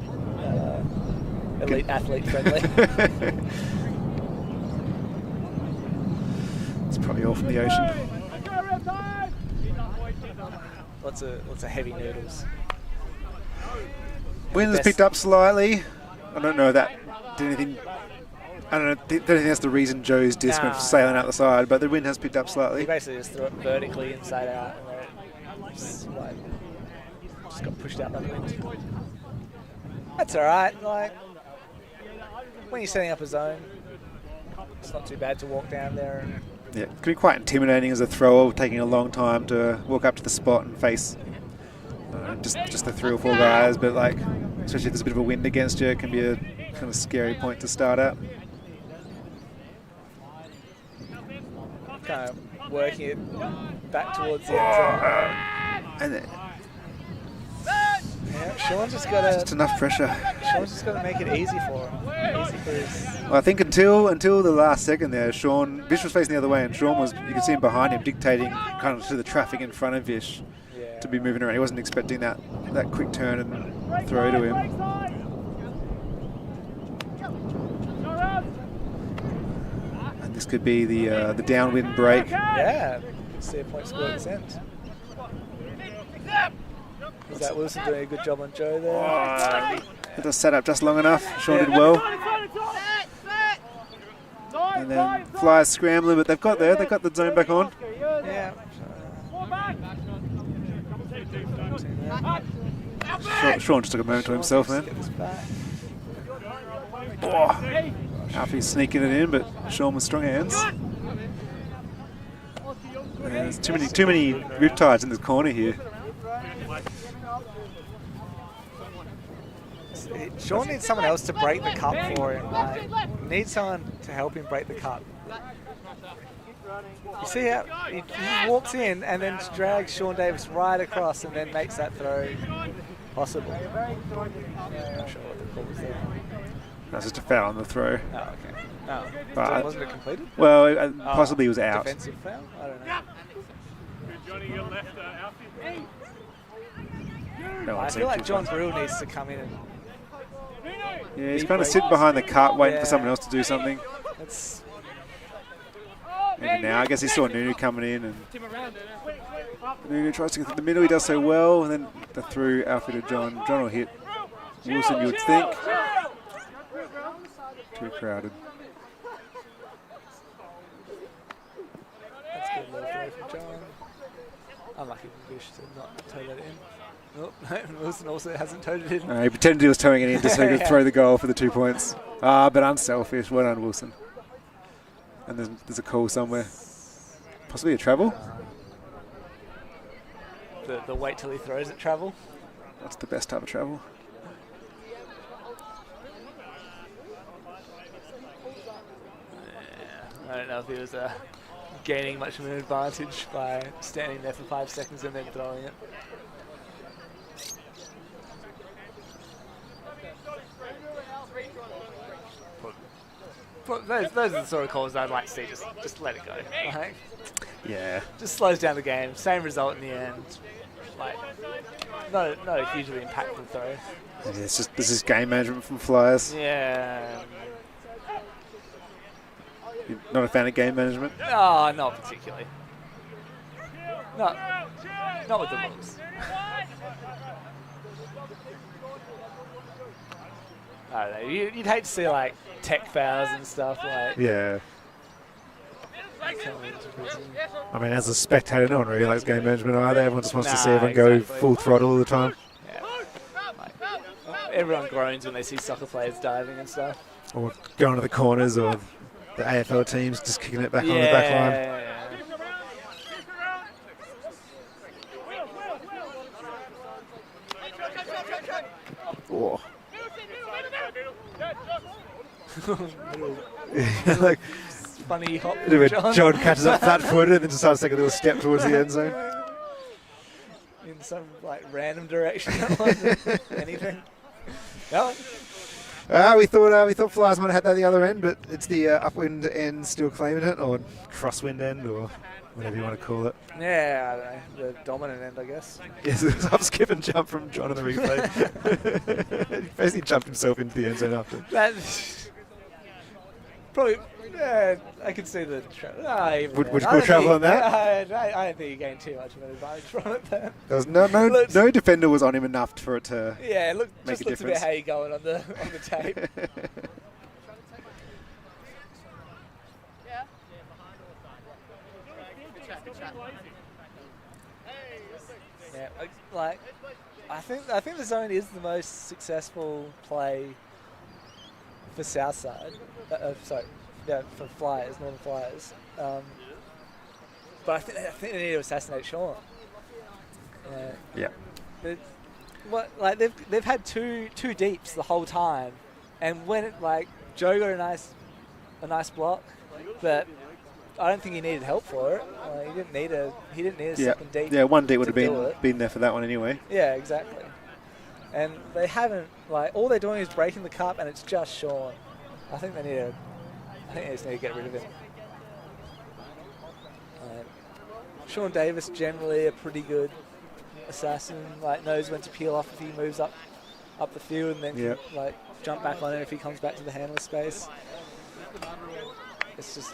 S2: elite athlete friendly.
S1: It's probably all from the ocean.
S2: Lots of heavy noodles.
S1: Wind has picked up slightly. I don't know if that did anything. I don't think that's the reason Joe's disc went sailing out the side, but the wind has picked up slightly.
S2: He basically just threw it vertically inside out, and it just got pushed out by the wind. That's all right. Like when you're setting up a zone, it's not too bad to walk down there. And
S1: yeah, it can be quite intimidating as a thrower, taking a long time to walk up to the spot and face just the 3 or 4 guys. But like, especially if there's a bit of a wind against you, it can be a kind of scary point to start at.
S2: Kind of working it back towards the end zone.
S1: And then,
S2: yeah, Sean's just got to...
S1: Just enough pressure.
S2: Sean's just got to make it easy for him. Easy for his...
S1: Well, I think until the last second there, Vish was facing the other way, and Sean was, you could see him behind him dictating kind of to the traffic in front of Vish to be moving around. He wasn't expecting that quick turn and throw to him. This could be the downwind break.
S2: Yeah, see a point score at this end. Is that Wilson doing a good job on Joe there?
S1: It was set up just long enough. Sean did well. And then Flyers scrambling, but they've got the zone back on.
S2: Yeah.
S1: Sean just took a moment to himself then. Alfie's sneaking it in, but Sean with strong hands. There's too many Riptides in this corner here.
S2: Sean needs someone else to break the cup for him. Like, needs someone to help him break the cup. You see how he walks in and then drags Sean Davis right across and then makes that throw possible. I'm not sure what the call was there.
S1: That's just a foul on the throw.
S2: Oh, okay. No,
S1: but
S2: wasn't it completed?
S1: Well, possibly it was out.
S2: Defensive foul? I don't know.
S5: Johnny, your left, Alfie.
S1: No,
S2: I feel like John Brill needs to come in and...
S1: Yeah, he's kind of sitting behind the cut, waiting for someone else to do something. Maybe now, I guess he saw Nunu coming in, and Nunu tries to get through the middle. He does so well, and then the through Alfie to John. John will hit Wilson, you would think. Too crowded.
S2: That's good little throw from John. Unlucky for Vish to not toe that in. Nope, Wilson also hasn't towed it in.
S1: He pretended he was towing it in just so he could throw the goal for the 2 points. But unselfish. Well done, Wilson. And there's a call somewhere. Possibly a travel?
S2: The wait till he throws it travel?
S1: That's the best type of travel.
S2: I don't know if he was gaining much of an advantage by standing there for 5 seconds and then throwing it. But those are the sort of calls I'd like to see. Just let it go. Like,
S1: yeah.
S2: Just slows down the game. Same result in the end. Like, not a hugely impactful throw.
S1: Yeah, this is game management from Flyers.
S2: Yeah.
S1: You're not a fan of game management?
S2: No, not particularly. Not with the rules. I don't know. You'd hate to see like tech fouls and stuff like.
S1: Yeah. I mean, as a spectator, no one really likes game management either. Everyone just wants to see
S2: Nah,
S1: everyone go
S2: exactly.
S1: full throttle all the time.
S2: Yeah. Like, everyone groans when they see soccer players diving and stuff.
S1: Or going to the corners, or the AFL teams just kicking it back on the back line.
S2: Yeah.
S1: Oh. Like,
S2: Funny hop.
S1: John catches up flat-footed and then decides to take a little step towards the end zone.
S2: In some like random direction. That wasn't anything. No.
S1: We thought Flyers might have had that at the other end, but it's the upwind end still claiming it, or crosswind end, or whatever you want to call it.
S2: Yeah, I don't know. The dominant end, I guess.
S1: Yes, it was up, skip and jump from John in the replay. He basically jumped himself into the end zone after.
S2: That's probably. Yeah, I could see the.
S1: Would you call travel on that?
S2: I don't think you gained too much of an advantage from it. Then.
S1: There was no defender was on him enough for it to.
S2: Yeah, it looked
S1: make
S2: just
S1: a
S2: looks a bit
S1: difference.
S2: hay going on the tape. Yeah, like I think the zone is the most successful play for Southside. For Flyers, Northern Flyers. But I think they need to assassinate Sean.
S1: Yeah.
S2: They've had two deeps the whole time, and when Joe got a nice block, but I don't think he needed help for it. He didn't need a second deep.
S1: Yeah, one deep would have
S2: to
S1: been there for that one anyway.
S2: Yeah, exactly. And they haven't all they're doing is breaking the cup, and it's just Sean. I think they just need to get rid of him. Sean Davis generally a pretty good assassin. Knows when to peel off if he moves up the field, and then can, jump back on it if he comes back to the handler space. It's just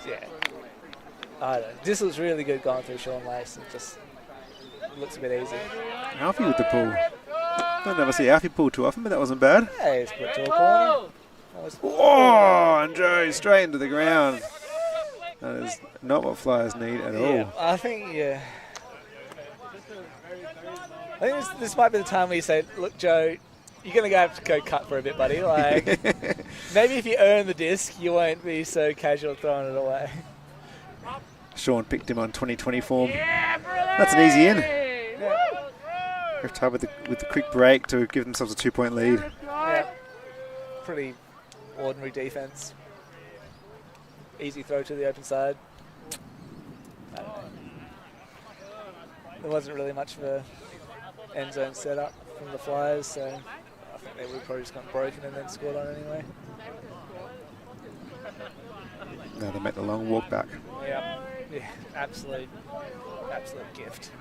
S2: I don't know. This looks really good going through Sean Lace. It just looks a bit easy.
S1: Alfie with the pull. Don't never see Alfie pull too often, but that wasn't bad.
S2: Hey, it's put to a corner.
S1: Oh, and Joe straight into the ground. That is not what Flyers need at all.
S2: I think this might be the time where you say, look, Joe, you're going to have to go cut for a bit, buddy. Maybe if you earn the disc, you won't be so casual throwing it away.
S1: Sean picked him on 2020 form. That's an easy in. Riptide with the quick break to give themselves a 2-point lead.
S2: Yeah. Pretty ordinary defense. Easy throw to the open side. I don't know. There wasn't really much of a end zone setup from the Flyers, so I think they would probably just got broken and then scored on anyway.
S1: Now they make the long walk back.
S2: Yeah, absolute gift.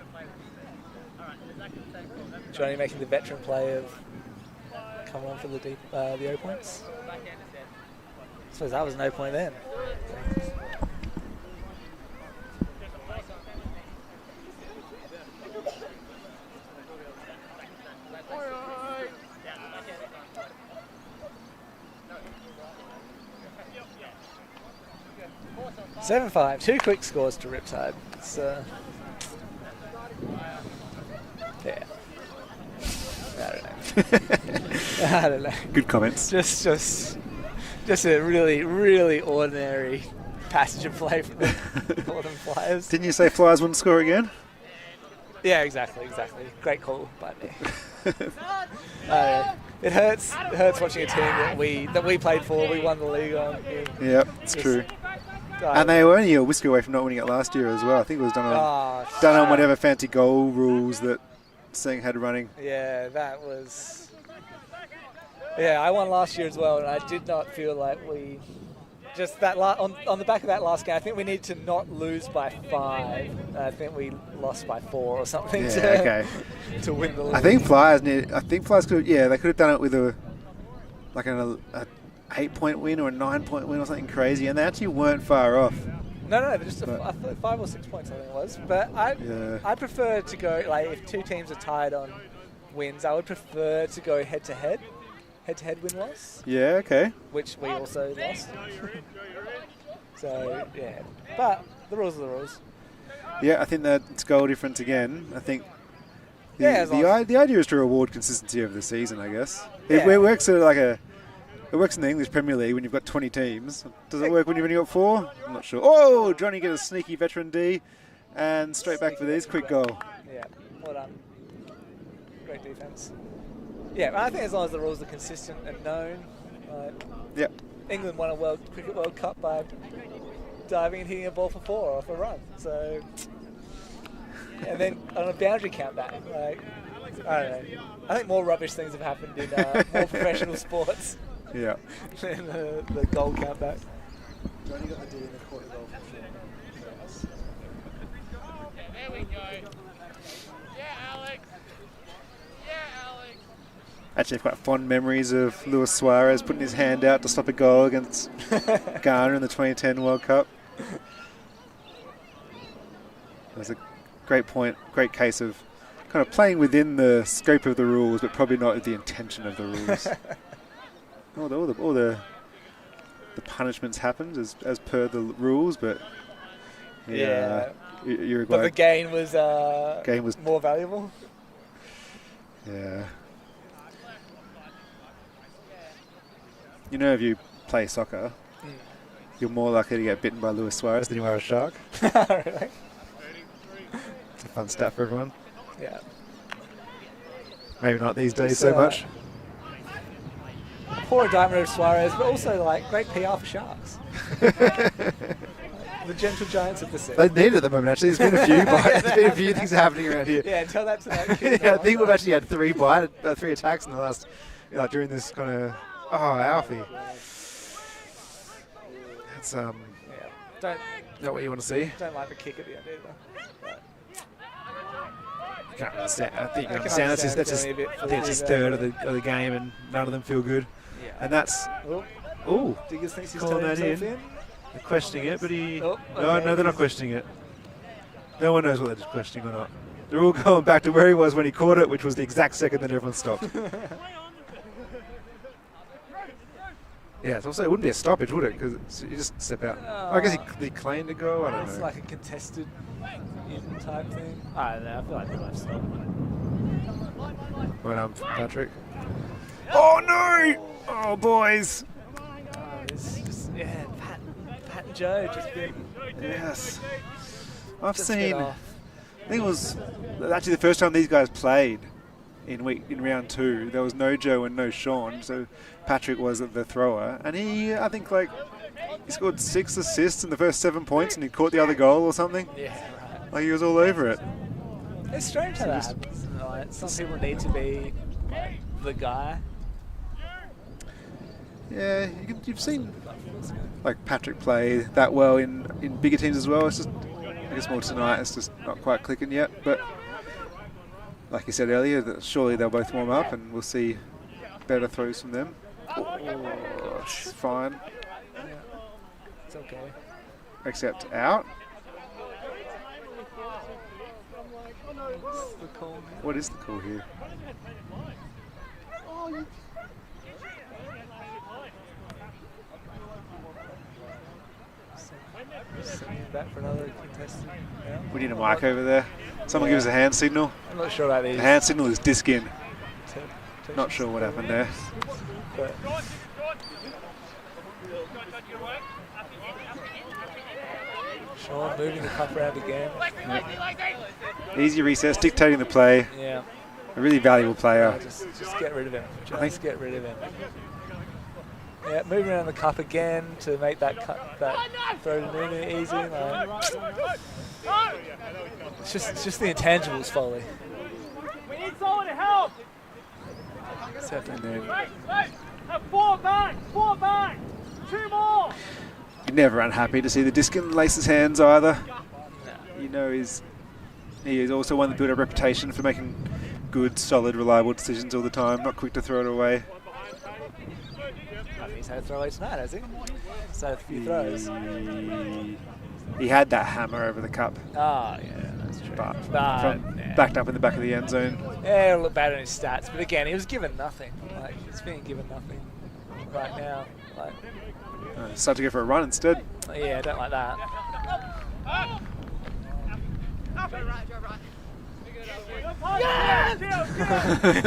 S2: Johnny making the veteran play of come on for the O points. I suppose that was no point then. Seven 5, 2 quick scores to Riptide. It's yeah. I don't know.
S1: Good comments.
S2: Just a really, really ordinary passage of play from the Northern Flyers.
S1: Didn't you say Flyers wouldn't score again?
S2: Yeah, exactly. Great call by me. It hurts watching a team that we played for, we won the league on.
S1: Yeah, it's true. And they were only a whisker away from not winning it last year as well. I think it was done on whatever fancy goal rules that Singh had running.
S2: Yeah, that was... Yeah, I won last year as well, and I did not feel like we... Just that on the back of that last game, I think we needed to not lose by 5. I think we lost by 4 or something to win the league.
S1: I think Flyers could. Yeah, they could have done it with a 8-point win or a 9-point win or something crazy, and they actually weren't far off.
S2: No, just I thought 5 or 6 points I think it was. But I prefer to go if 2 teams are tied on wins, I would prefer to go head to head win-loss.
S1: Yeah, okay.
S2: Which we also lost. So, yeah. But the rules are the rules.
S1: Yeah, I think that it's goal difference again. I think
S2: the
S1: idea is to reward consistency over the season, I guess.
S2: Yeah.
S1: It works sort of it works in the English Premier League when you've got 20 teams. Does it work when you've only got 4? I'm not sure. Oh, Johnny get a sneaky veteran D, and straight back for this quick goal.
S2: Yeah, well done. Great defence. Yeah, I think as long as the rules are consistent and known.
S1: Yep.
S2: England won a Cricket World Cup by diving and hitting a ball for 4 off a run. So, and then on a boundary count back, I don't know. I think more rubbish things have happened in more professional sports.
S1: Yeah.
S2: Than the goal count back. Johnny got the D in the quarter goal for sure.
S3: There we go. Yeah, Alex.
S1: Actually, I've got fond memories of Luis Suarez putting his hand out to stop a goal against Ghana in the 2010 World Cup. It was a great point, great case of kind of playing within the scope of the rules, but probably not with the intention of the rules. all the punishments happened as per the rules, but Uruguay.
S2: But the gain was more valuable.
S1: Yeah. You know, if you play soccer, you're more likely to get bitten by Luis Suarez than you are a shark.
S2: Really?
S1: It's a fun stat for everyone.
S2: Yeah.
S1: Maybe not these days so much.
S2: Poor indictment of Suarez, but also great PR for sharks. The gentle giants of the sea.
S1: They need it at the moment, actually. There's been a few there's been a few things happening around here.
S2: Yeah, tell that to that kid.
S1: I think we've actually had 3 attacks in the last, during this kind of, Alfie. That's not what you want to see.
S2: Don't like the kick at the end either.
S1: Can't understand. I think you understand. That's just I think it's his third of the game, and none of them feel good.
S2: Yeah.
S1: And that's
S2: Diggers thinks he's
S1: calling
S2: turning
S1: that
S2: himself
S1: in. They're questioning it, but
S2: okay.
S1: No, they're not questioning it. No one knows whether they're questioning or not. They're all going back to where he was when he caught it, which was the exact second that everyone stopped. Yeah, it wouldn't be a stoppage, would it? Because you just step out. I guess he claimed to go. I don't know.
S2: It's like a contested type thing. I don't know. I feel like they might stop.
S1: Well done, Patrick. Oh no! Oh boys!
S2: It's just, Pat and Joe just been.
S1: Yes. I think it was actually the first time these guys played in round 2. There was no Joe and no Sean, so Patrick was the thrower, and he scored 6 assists in the first 7 points, and he caught the other goal or something.
S2: Yeah, right.
S1: Like he was all over it.
S2: It's strange how that happens. Some people need to be the guy.
S1: Yeah, you've seen Patrick play that well in bigger teams as well. It's just, I guess more tonight, it's just not quite clicking yet. But like you said earlier, surely they'll both warm up, and we'll see better throws from them. Oh, it's fine.
S2: Yeah. It's okay.
S1: Except out.
S2: What's the call, man?
S1: What is the call here?
S2: Sending back for another contestant. Yeah.
S1: We need a mic over there. Someone give us a hand signal.
S2: I'm not sure about these.
S1: The hand signal is disc in. Not sure what happened there.
S2: But Sean moving the cup around again.
S1: Yep. Easy recess, dictating the play.
S2: Yeah.
S1: A really valuable player.
S2: Just get rid of him. Just get rid of him. Yeah, moving around the cup again to make that throw to Nunu easy. It's just the intangibles folly.
S5: We need someone to help. Four back. 2 more.
S1: You're never unhappy to see the disc in Lace's hands either. You know he is also one that built a reputation for making good, solid, reliable decisions all the time, not quick to throw it away.
S2: He's had a throwaway tonight, has he? He's had a few throws.
S1: He had that hammer over the cup.
S2: Oh, yeah, that's true.
S1: But
S2: But
S1: backed up in the back of the end zone.
S2: Yeah, it'll look bad on his stats. But again, he was given nothing. He's being given nothing right now.
S1: Decided to go for a run instead.
S2: Yeah, I don't like that.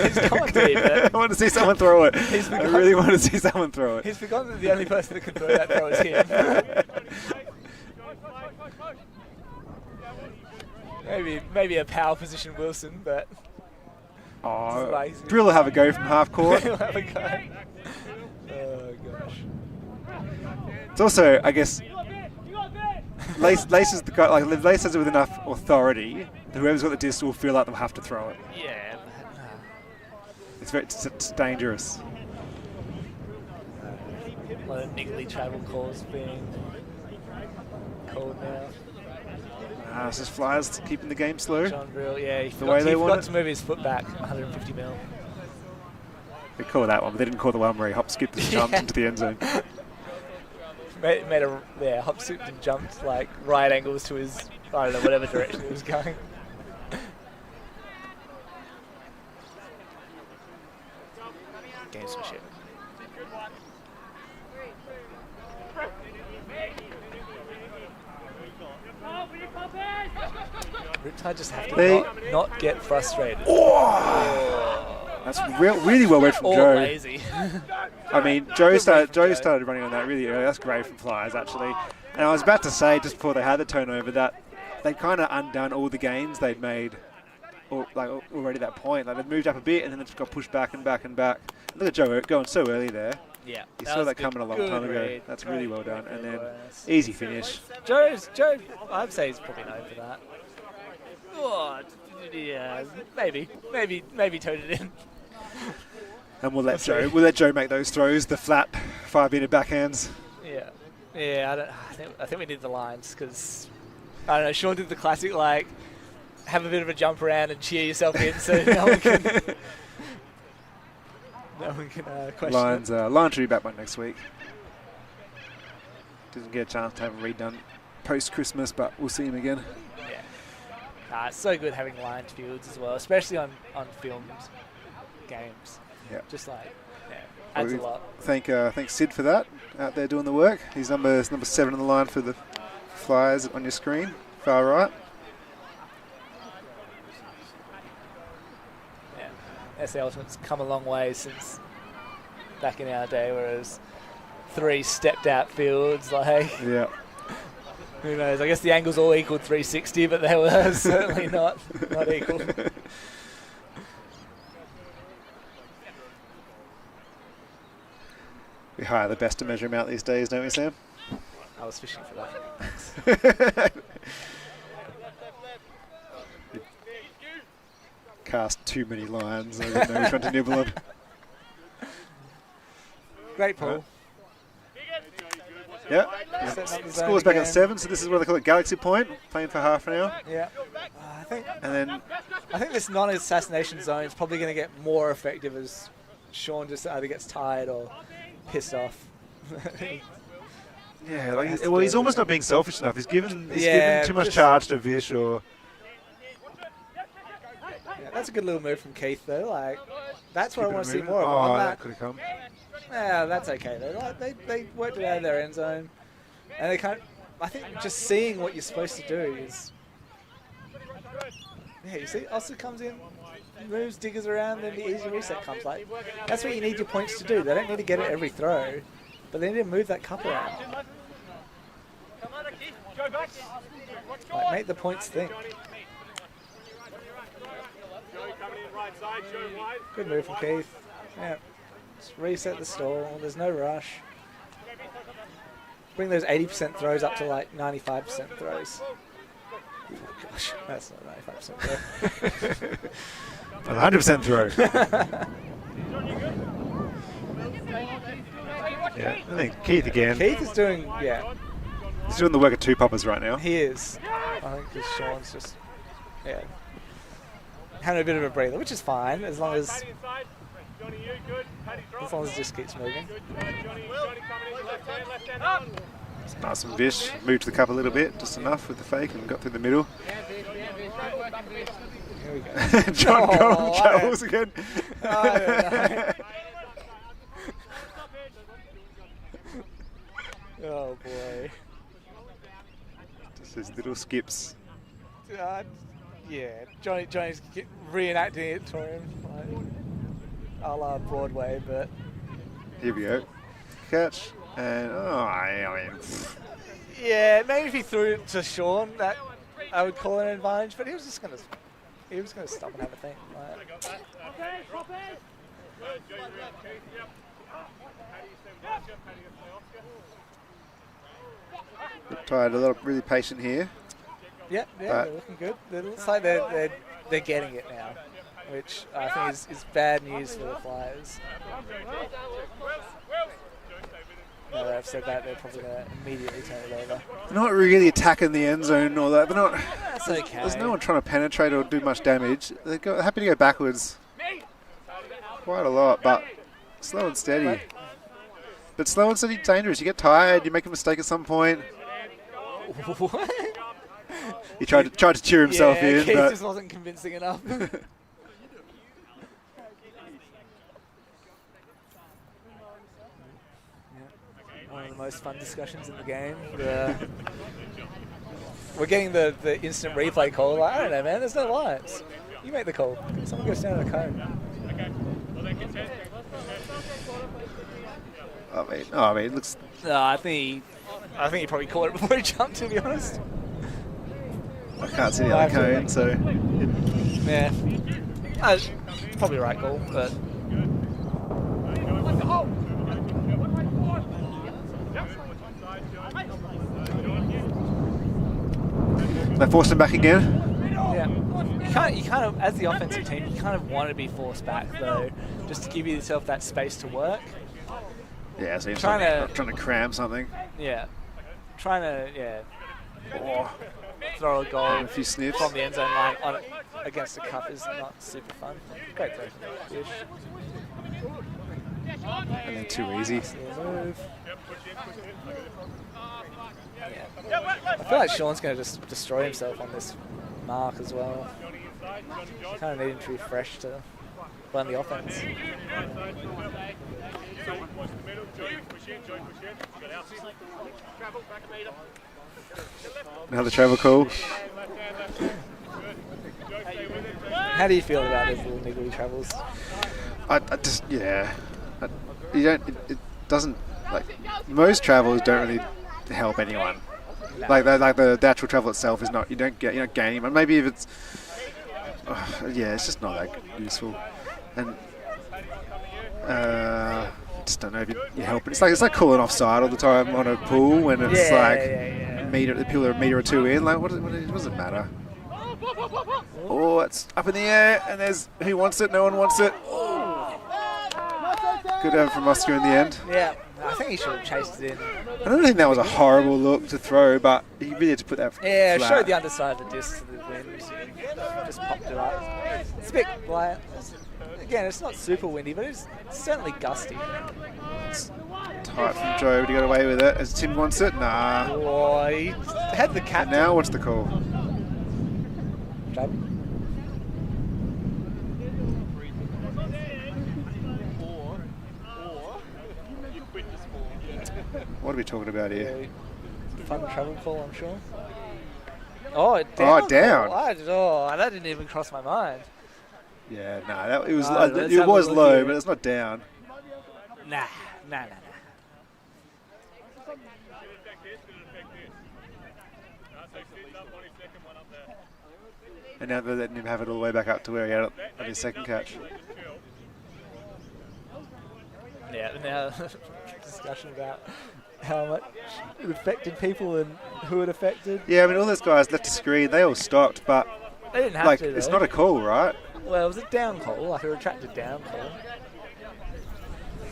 S2: He's commentated it.
S1: I want to see someone throw it. I really want to see someone throw it.
S2: He's forgotten that the only person that can throw that throw is him. Maybe a power position Wilson, but
S1: Brill will have a go from half court.
S2: he'll have a go. Oh gosh.
S1: It's also, I guess, Lace is the guy. Like if Lace has it with enough authority, whoever's got the disc will feel like they'll have to throw it.
S2: Yeah.
S1: It's dangerous.
S2: A lot of niggly travel calls being called now.
S1: It's just Flyers keeping the game slow.
S2: John Brill, yeah, he
S1: way they want
S2: forgot
S1: it.
S2: to move his foot back 150 mil.
S1: They call that one, but they didn't call the one where he hop skipped and jumped into the end zone.
S2: Made a hop, skipped and jumped like right angles to his, I don't know, whatever direction he was going. Gamesmanship. Riptide just have to not get frustrated.
S1: That's really well read from
S2: Or
S1: Joe.
S2: lazy.
S1: I mean, Joe started running on that really early. That's great from Flyers, actually. And I was about to say, just before they had the turnover, that they'd kind of undone all the gains they'd made already at that point. Like, they'd moved up a bit, and then it just got pushed back and back and back. Look at Joe going so early there.
S2: Yeah.
S1: You saw that coming a long time ago.
S2: Read.
S1: That's really well done. And then easy finish.
S2: Joe, I'd say he's probably known for that. Oh, yeah, maybe towed it in.
S1: And we'll let Joe make those throws, the flat 5-meter backhands.
S2: Yeah. I think we need the lines because I don't know. Sean did the classic like have a bit of a jump around and cheer yourself in, so no one can question
S1: Lions,
S2: it.
S1: Lions should be back by next week. Didn't get a chance to have them redone post-Christmas, but we'll see him again.
S2: Yeah. It's so good having lined fields as well, especially on filmed games.
S1: Yeah.
S2: Just like, adds a lot.
S1: Thanks Sid for that, out there doing the work. He's number 7 on the line for the Flyers on your screen, far right.
S2: Yeah. SA Ultimate's come a long way since back in our day, whereas 3 stepped out fields, like,
S1: yeah.
S2: Who knows? I guess the angles all equaled 360, but they were certainly not equal.
S1: We hire the best to measure him out these days, don't we, Sam?
S2: I was fishing for that.
S1: Cast too many lines. I didn't know which one to nibble on.
S2: Great pull.
S1: Yeah. Scores back at 7, so this is what they call it Galaxy Point, playing for half an hour.
S2: Yeah. I think this non-assassination zone is probably going to get more effective as Sean just either gets tired or pissed off.
S1: Yeah, he's almost not being selfish enough. He's given too much charge to Vish or.
S2: Yeah, that's a good little move from Keith though. Like, that's what I want to see more of.
S1: Oh, that could have come.
S2: Yeah, that's okay though. Like, they worked it out of their end zone, and they kind of, I think just seeing what you're supposed to do is. Yeah, you see, Oscar comes in, moves Diggers around, then the easy reset comes. Like, that's what you need your points to do. They don't need to get it every throw, but they need to move that cup around. Like, make the points think. Good move from Keith. Yeah. Just reset the stall. There's no rush. Bring those 80% throws up to like 95% throws. Oh gosh, that's not 95% throw.
S1: 100% throw. Yeah, I think Keith again.
S2: Keith is doing,
S1: He's doing the work of 2 poppers right now.
S2: he is. I think because Sean's just, having a bit of a breather, which is fine as long as it just keeps moving.
S1: Nice and Vish. Moved to the cup a little bit, just enough with the fake, and got through the middle.
S2: Here we go.
S1: John Golden travels again.
S2: Oh boy.
S1: Just little skips.
S2: Yeah, Johnny's reenacting it for him, like, a la Broadway, but...
S1: Here we go. Catch. And, I mean...
S2: Yeah, maybe if he threw it to Sean, that I would call it an advantage, but he was just going to stop and have a think. Like.
S1: Riptide a lot really patient here.
S2: Yeah, they're looking good. It looks like they're getting it now, which I think is bad news for the Flyers. Now that I've said that, they're probably going to immediately turn it over.
S1: They're not really attacking the end zone and all that. They're not.
S2: That's okay.
S1: There's no one trying to penetrate or do much damage. They're happy to go backwards quite a lot, but slow and steady. But slow and steady dangerous. You get tired. You make a mistake at some point.
S2: What?
S1: He tried to cheer himself in,
S2: Keith
S1: but
S2: just wasn't convincing enough. One of the most fun discussions in the game. We're getting the instant replay call. Like, I don't know, man. There's no lights. You make the call. Someone goes down to the cone.
S1: I mean, it looks.
S2: No, I think he probably caught it before he jumped. To be honest.
S1: I can't see the other cone, so.
S2: Yeah. Probably the right call, but.
S1: They forced him back again.
S2: Yeah. You kind of, as the offensive team, you kind of want to be forced back though, just to give yourself that space to work.
S1: Yeah, so you're trying to cram something.
S2: Yeah. Trying to throw a goal
S1: a few sniffs
S2: from the end zone line against the cup is not super fun. Great throw from Fish.
S1: And then too easy.
S2: Yeah. I feel like Sean's going to just destroy himself on this mark as well. You kind of need him to be fresh to run the offense.
S1: Another travel call.
S2: How do you feel about those little niggly travels?
S1: I just, yeah. You don't. It doesn't, like, most travels don't really help anyone. Like the actual travel itself is not. You don't gain. And maybe if it's, it's just not that useful. And just don't know if you help it. It's like calling offside all the time on a pool when it's the people are a metre or two in. Like, what does it matter? Oh, it's up in the air, and there's who wants it? No one wants it. Good effort from Oscar in the end.
S2: Yeah, I think he should have chased it in.
S1: I don't think that was a horrible look to throw, but he really had to put that
S2: Yeah,
S1: flat.
S2: showed the underside of the disc to the wind. Just popped it up. It's a bit like, again, it's not super windy, but it's certainly gusty.
S1: It's tight from Joe, but he got away with it. As Tim wants it, nah.
S2: Oh, he had the captain.
S1: And now, what's the call? What are we talking about here?
S2: Fun travel call, I'm sure. Oh,
S1: down.
S2: That didn't even cross my mind.
S1: Yeah, no, it was low, but it's not down.
S2: Nah.
S1: And now they're letting him have it all the way back up to where he had it on his second catch.
S2: Yeah, now discussion about how much it affected people and who it affected.
S1: Yeah, I mean, all those guys left the screen, they all stopped, but
S2: they didn't have to,
S1: it's not a call, right?
S2: Well, it was a down call, like a retracted down call.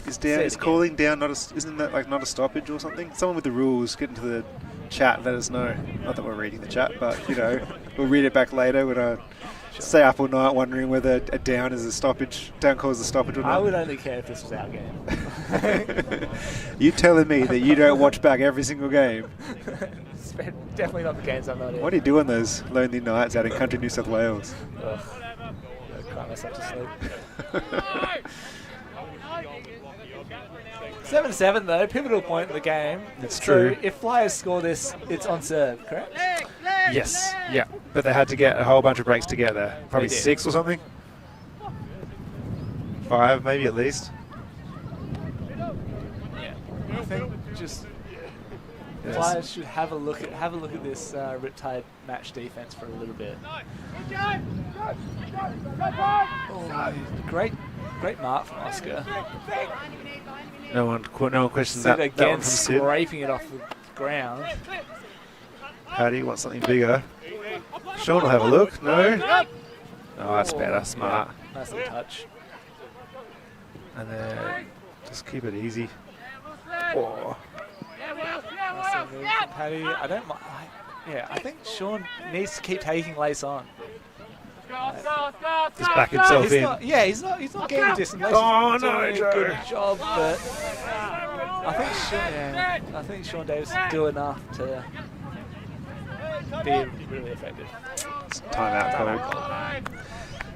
S1: Is calling down isn't that like not a stoppage or something? Someone with the rules get into the chat, let us know. Not that we're reading the chat, but we'll read it back later when I stay up all night wondering whether a down is a stoppage, down call is a stoppage or not.
S2: I would only care if this was our game.
S1: You telling me that you don't watch back every single game?
S2: Definitely not the games I'm not in.
S1: What do you do on those lonely nights out in country New South Wales?
S2: Ugh. I'll cry myself to sleep. 7-7 though, pivotal point in the game.
S1: That's true.
S2: So if Flyers score this, it's on serve, correct?
S1: Yes, yeah. But they had to get a whole bunch of breaks to get there. Probably 6 or something. 5 maybe at least.
S2: Yeah. I think just players should have a look at this Riptide match defense for a little bit. Oh, great mark from Oscar.
S1: No one questions that.
S2: Again,
S1: That one from Sid.
S2: scraping it off the ground.
S1: Paddy wants something bigger. Sean will have a look. No. Oh, that's better. Smart.
S2: Nice little touch.
S1: And then just keep it easy. Oh.
S2: Nice little move from Paddy. I don't mind. I think Sean needs to keep taking lace on.
S1: Just back himself in.
S2: He's not getting distance.
S1: Oh,
S2: Lace is
S1: no,
S2: doing a
S1: Joe.
S2: good job, but I think Sean Davis will do enough to be really effective.
S1: Timeout called.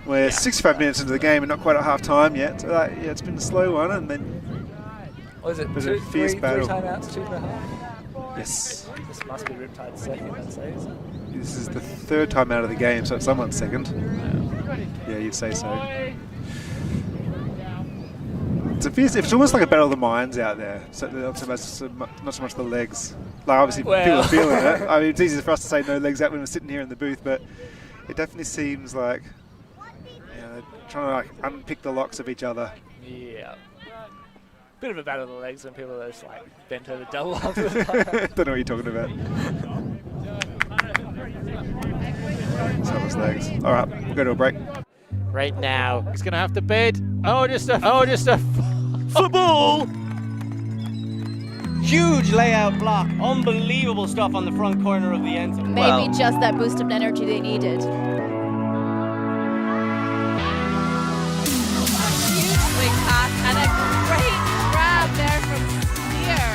S1: We're 65 minutes into the game and not quite at half time yet. So it's been a slow one, and then
S2: What is it?
S1: was a fierce battle.
S2: 3 timeouts, 2.5.
S1: Yes.
S2: This must be Riptide's second, I'd say. Isn't it?
S1: This is the 3rd time out of the game, so it's someone's second. Yeah, you'd say so. It's a fierce. It's almost like a battle of the minds out there. So not so much the legs. Like obviously people are feeling it. I mean, it's easy for us to say no legs out when we're sitting here in the booth, but it definitely seems like they're trying to like unpick the locks of each other.
S2: Yeah. Bit of a battle of the legs when people are just like bent over double up.
S1: Don't know what you're talking about. Someone's legs. All right, we'll go to a break.
S3: Right now, he's going to have to bid. Just a football.
S7: Huge layout block. Unbelievable stuff on the front corner of the end zone.
S4: Maybe just that boost of energy they needed. A huge swing pass and a great grab there from Spear.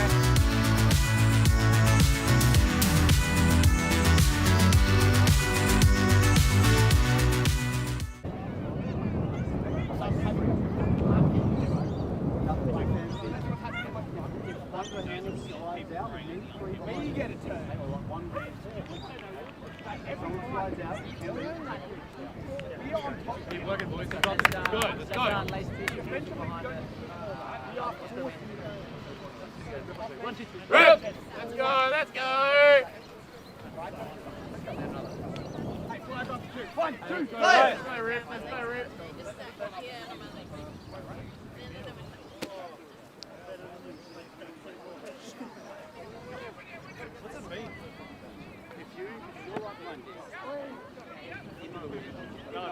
S5: Let's go! 1, 2, 3. Let's go, Rip. What's it mean? If you're up one. No,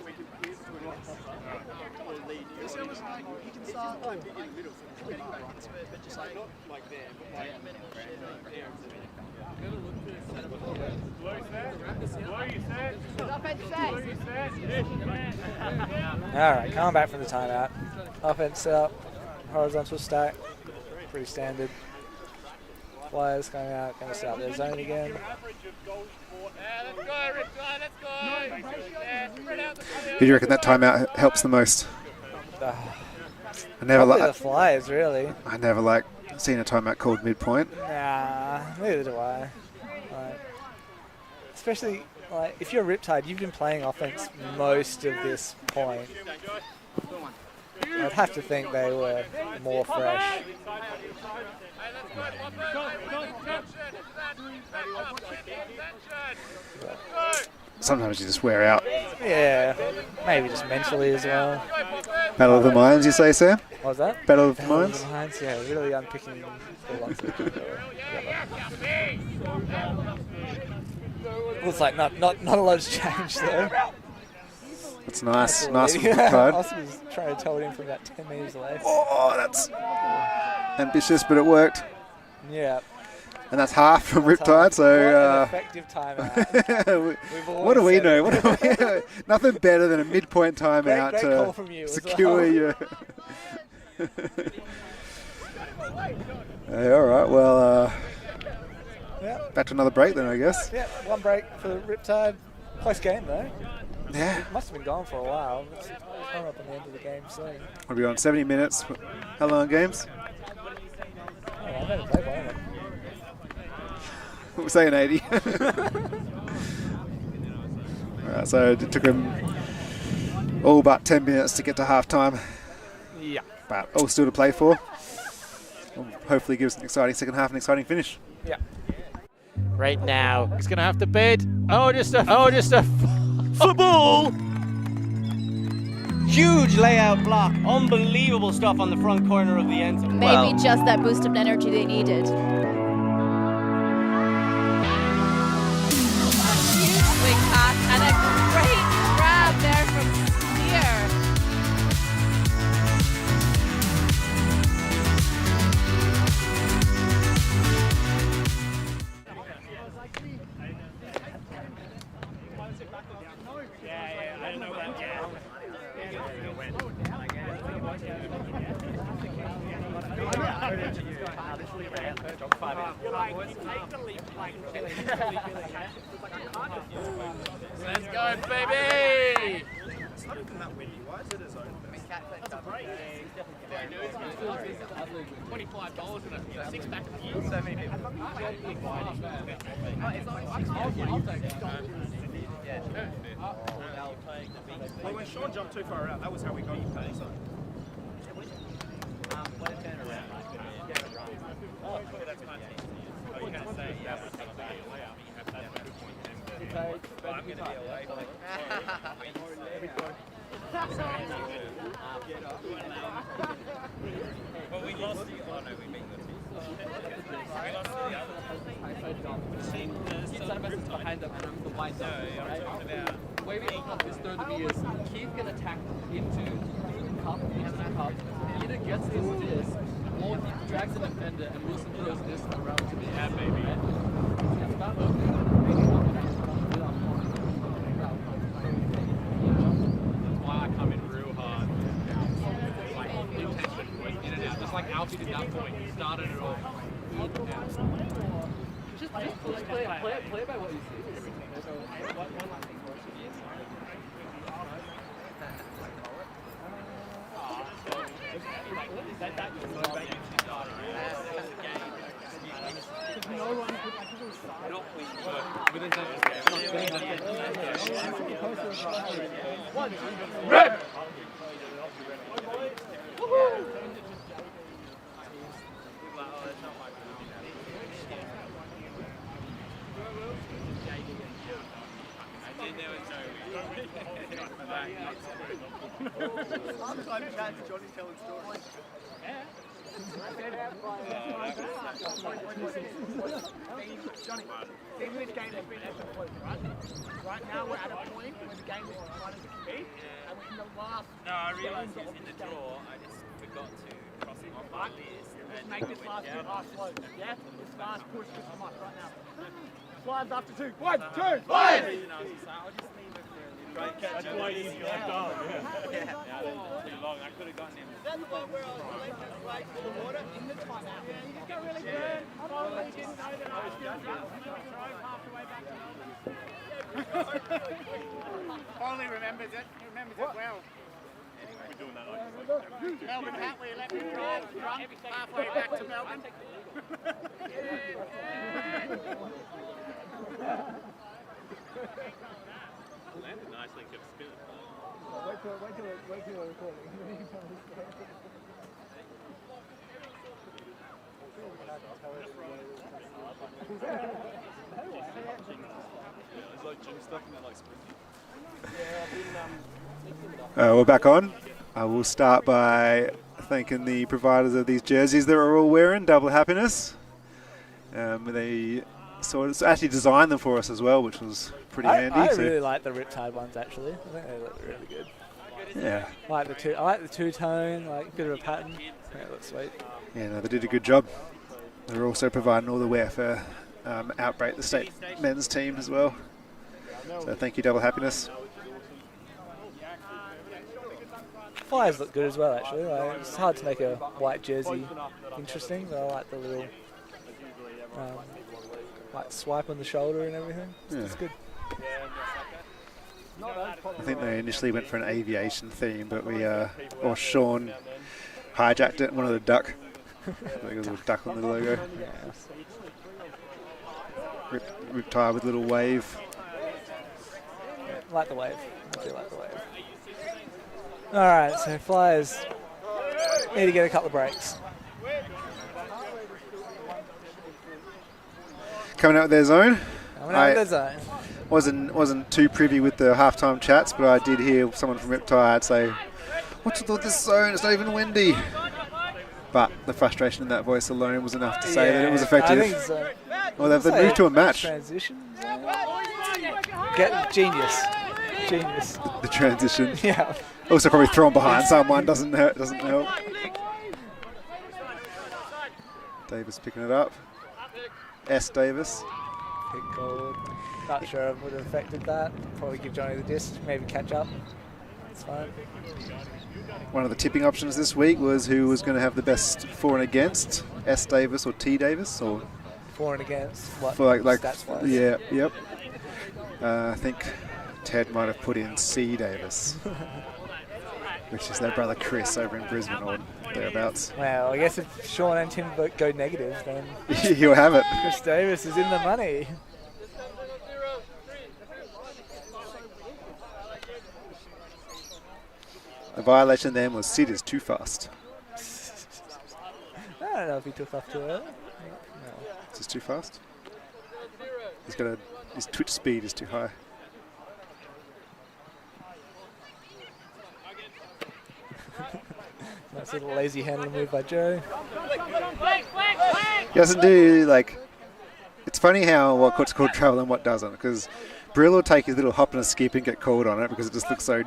S5: we can use it to a rock popper. Or lead you. It's almost like you can start like big in the middle, so getting back into it, but just like not like there, but like there.
S2: Alright, coming back from the timeout. Offense up, horizontal stack, pretty standard. Players going out, going to set up their zone again.
S1: Who do you reckon that timeout helps the most? I never
S2: Probably the
S1: like.
S2: Flyers, really.
S1: I never like seeing a timeout called midpoint.
S2: Nah, neither do I. Like, especially like if you're Riptide, you've been playing offense most of this point. I'd have to think they were more fresh.
S1: Sometimes you just wear out.
S2: Yeah, maybe just mentally as well.
S1: Battle of the minds, you say, Sam?
S2: What was that?
S1: Battle of the
S2: Battle of
S1: minds?
S2: the Minds, yeah, really unpicking the lots of people. Looks like not a lot's changed though.
S1: That's nice.
S2: That's
S1: Nice
S2: all
S1: from Riptide.
S2: Austin was trying to tell him from about 10 metres away.
S1: Oh, that's ambitious, but it worked.
S2: Yeah.
S1: And that's half from
S2: That's
S1: Riptide,
S2: hard.
S1: so...
S2: What an effective timeout.
S1: what do we know? Nothing better than a midpoint timeout
S2: Great call from you
S1: to
S2: as
S1: secure
S2: well.
S1: your... Hey, all right, well,
S2: Yep.
S1: back to another break then, I guess.
S2: Yeah, one break for Riptide. Close game though.
S1: Yeah.
S2: It must have been gone for a while. It's coming up on the end of the game soon.
S1: We'll be on 70 minutes. How long games?
S2: I never played one of them.
S1: We're saying 80. Alright, so it took him all but 10 minutes to get to half-time.
S2: Yeah.
S1: But all still to play for. Hopefully gives an exciting second half and exciting finish.
S2: Yeah.
S3: Right now, he's going to have to bid. Just a football.
S7: Huge layout block. Unbelievable stuff on the front corner of the end zone.
S4: Maybe just that boost of energy they needed. Huge swing pass and a great grab there from Spear.
S3: Let's go, baby!
S5: It's not even that windy. Why is it as open? That's a break. $25 and a six-pack of beer. So many people. Well, when Sean jumped too far out, that was how we got you paid. So. I'm going to be away. Well, we lost the. Oh no, we beat the team. We lost to the other.
S6: Behind them and I'm the white dog, right? The way we open up this third of is Keith can attack into the cup, either gets this or he drags an defender and Wilson throws this around to me.
S5: Yeah, baby.
S6: Right?
S5: Why I come in real hard. Like intention, in and out. Just like Alfie did that point. He started it off.
S6: Just play by what you see.
S5: Johnny's telling stories. Johnny, even this game has been absolute, right? Right now we're at a point where the game is as fun as it can be, and in the last... No, I realised he was in the draw, I just forgot to cross him off like this. Let's make this last two half slow, yeah? This last push to come up right now. Slides after two. 1, 2, 3! And I was just like, I'll just leave it for a great catch. That's quite easy, like that. Yeah, too long, I could have gotten him. Is that the one where I was late to play for the water? In the timeout. Yeah, you just got really good. I probably didn't know that I was still drunk. I drove half the way back to Melbourne. Finally remembers it. He remembers it well. We're doing that like Melbourne Hatley let me drive drunk halfway back to Melbourne. Landed nicely, kept spinning. Wait till we're recording. There's like gym stuff and then like sprinting.
S1: We're back on. I will start by thanking the providers of these jerseys that we're all wearing, Double Happiness. They sort of actually designed them for us as well, which was pretty handy.
S2: I really like the Riptide ones actually. I think they look really good.
S1: Yeah.
S2: I like the two-tone, like a bit of a pattern. Yeah, it looks sweet.
S1: Yeah, no, they did a good job. They're also providing all the wear for Outbreak, the state men's team as well. So thank you, Double Happiness.
S2: Flyers look good as well actually. Like, it's hard to make a white jersey interesting, but I like the little like swipe on the shoulder and everything. It's good.
S1: I think they initially went for an aviation theme, but or Sean hijacked it and wanted a duck. There was a duck on the logo.
S2: Yeah.
S1: Riptide with a little wave.
S2: Like the wave. I do like the wave. All right, so Flyers need to get a couple of breaks.
S1: Coming out with their zone.
S2: Zone.
S1: Wasn't too privy with the halftime chats, but I did hear someone from Riptide say, "What's with all this zone? It's not even windy." But the frustration in that voice alone was enough to say that it was effective.
S2: I think so.
S1: Well, they've moved to a match.
S2: Transition. Get genius.
S1: The transition.
S2: Yeah.
S1: Also, probably thrown behind someone doesn't help. Davis picking it up. Davis.
S2: Pick goal. Not sure it would have affected that. Probably give Johnny the disc. Maybe catch up. It's fine.
S1: One of the tipping options this week was who was going to have the best for and against, S. Davis or T. Davis, or
S2: for and against. What?
S1: For like
S2: stats-wise?
S1: Yeah. Yep. I think Ted might have put in C. Davis, which is their brother Chris over in Brisbane or thereabouts.
S2: Well, I guess if Sean and Tim go negative, then
S1: you'll have it.
S2: Chris Davis is in the money.
S1: The violation then was Sid is too fast.
S2: I don't know if he took off too early. No.
S1: Is this too fast? His twitch speed is too high.
S2: Nice little lazy handling move by Joe.
S1: He doesn't do it's funny how what's called travel and what doesn't, because Brill will take his little hop and a skip and get called on it because it just looks so.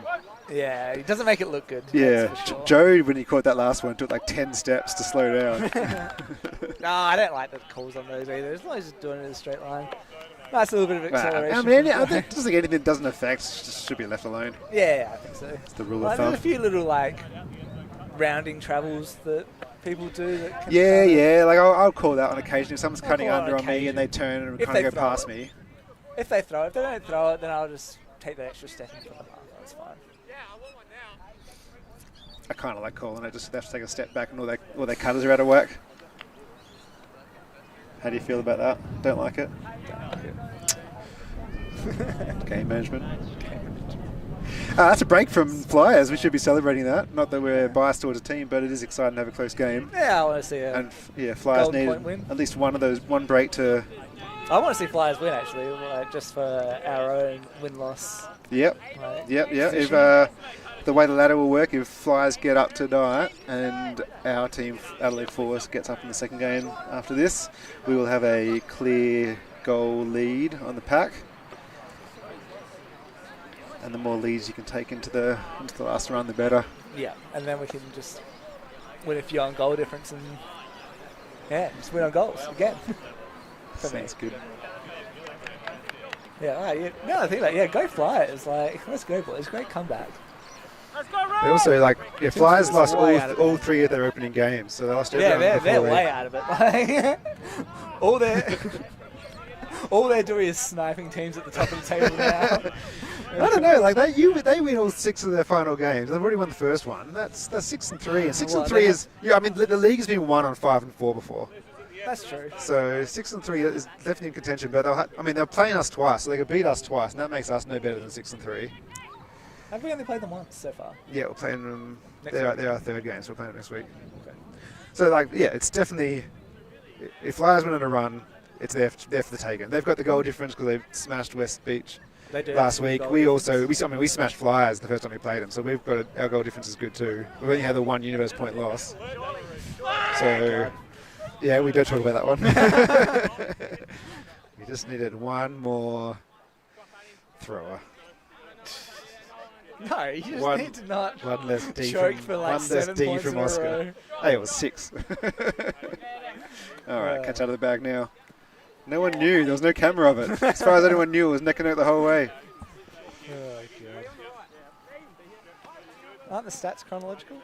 S2: Yeah, he doesn't make it look good.
S1: Yeah,
S2: Sure.
S1: Joe, when he caught that last one, took like 10 steps to slow down.
S2: No, I don't like the calls on those either. As long as he's doing it in a straight line. Nice little bit of acceleration.
S1: I mean, I just think anything that doesn't affect just should be left alone.
S2: Yeah, I think so.
S1: It's the rule of thumb.
S2: There's a few little rounding travels that people do. That can
S1: Yeah. I'll call that on occasion. If someone's cutting under on me and they turn and kind of go past me.
S2: If they throw it. If they don't throw it, then I'll just take that extra step and put them up. That's fine.
S1: I kind of like calling it. Just have to take a step back and all their cutters are out of whack. How do you feel about that? Don't like it? Game management. That's a break from Flyers. We should be celebrating that. Not that we're biased towards a team, but it is exciting to have a close game.
S2: Yeah, I want to see
S1: Flyers need at least one break to.
S2: I want to see Flyers win actually, just for our own win-loss.
S1: Yep. If the way the ladder will work, if Flyers get up tonight and our team, Adelaide Force, gets up in the second game after this, we will have a clear goal lead on the pack. And the more leads you can take into the last round, the better.
S2: Yeah, and then we can just win a few on goal difference and just win on goals again.
S1: Sounds good.
S2: Yeah, right. No, I think go Flyers. Let's go, boys. Great comeback.
S1: They also Flyers lost all three of their opening games, so they lost everyone.
S2: Yeah, they're way out of it. all they're doing is sniping teams at the top of the table now.
S1: I don't know. They win all 6 of their final games. They've already won the first one. That's 6-3, and 6-3 is. Yeah, I mean the league has been won on 5 and 4 before.
S2: That's true.
S1: So 6-3 is definitely in contention, but they're playing us twice, so they could beat us twice, and that makes us no better than 6-3.
S2: Have we only played them once so far?
S1: Yeah, we're playing them. They're our third game, so we're playing them next week. Okay. So it's definitely. If Flyers went on a run, it's there for the taking. They've got the goal difference because they've smashed West Beach last week. We smashed Flyers the first time we played them, so we've got our goal difference is good too. We've only had the one universe point loss. So. Yeah, we don't talk about that one. We just needed one more thrower.
S2: No, you just need to not
S1: one less D
S2: choke
S1: from,
S2: for
S1: one
S2: 7
S1: less D
S2: points
S1: from
S2: in a
S1: Oscar.
S2: row.
S1: Hey, it was 6. All right, catch out of the bag now. No one knew. There was no camera of it. As far as anyone knew, it was neck and neck the whole way.
S2: Oh, God. Aren't the stats chronological?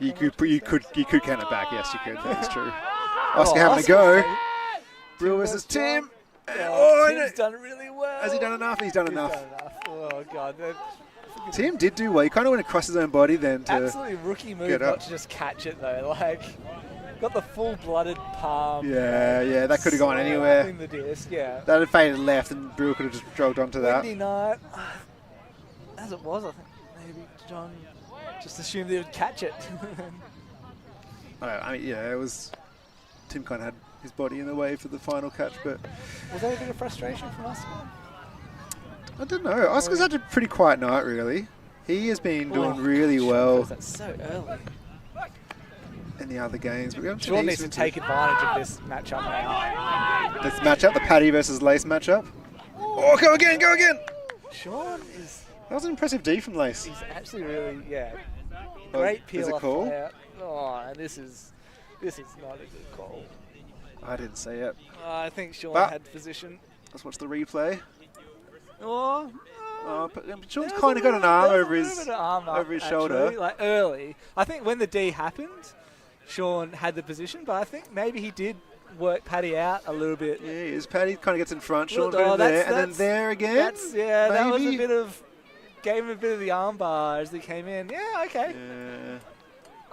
S1: You could count it back. Yes, you could. That's true. Oscar having a go. Brill versus Tim.
S2: Tim's done really well.
S1: Has he done enough? He's done enough.
S2: Oh, God.
S1: Tim did do well. He kind of went across his own body then to
S2: absolutely rookie move not to just catch it, though. got the full-blooded palm.
S1: Yeah, that could have gone anywhere.
S2: In the disc, yeah.
S1: That had faded left, and Brill could have just jogged onto that.
S2: Windy night. As it was, I think maybe John just assumed they would catch it.
S1: I mean, yeah, it was. Tim kind of had his body in the way for the final catch, but
S2: Was there a bit of frustration from Oscar?
S1: I don't know. Oscar's had a pretty quiet night, really. He has been doing really well
S2: That's so early.
S1: in the other games. But we haven't seen
S2: Sean
S1: heaps
S2: needs to
S1: of
S2: take advantage of this matchup now.
S1: this matchup, the Paddy versus Lace matchup. Oh, go again, go again!
S2: Sean is...
S1: That was an impressive D from Lace.
S2: He's actually really, yeah.
S1: Oh,
S2: Great
S1: is it
S2: peel off
S1: call?
S2: player. Oh, and this is not a good call.
S1: I didn't see it.
S2: I think Sean
S1: But-
S2: had position.
S1: Let's watch the replay.
S2: Oh,
S1: But Sean's kind of got an arm over
S2: his
S1: his shoulder.
S2: actually, like early. I think when the D happened, Sean had the position, but I think maybe he did work Paddy out a little bit.
S1: Yeah, he is. Paddy kind of gets in front. Sean's
S2: Oh,
S1: got him there, and then there again.
S2: That was a
S1: maybe?
S2: bit of... Gave him a bit of the arm bar as they came in. Yeah, okay.
S1: Yeah.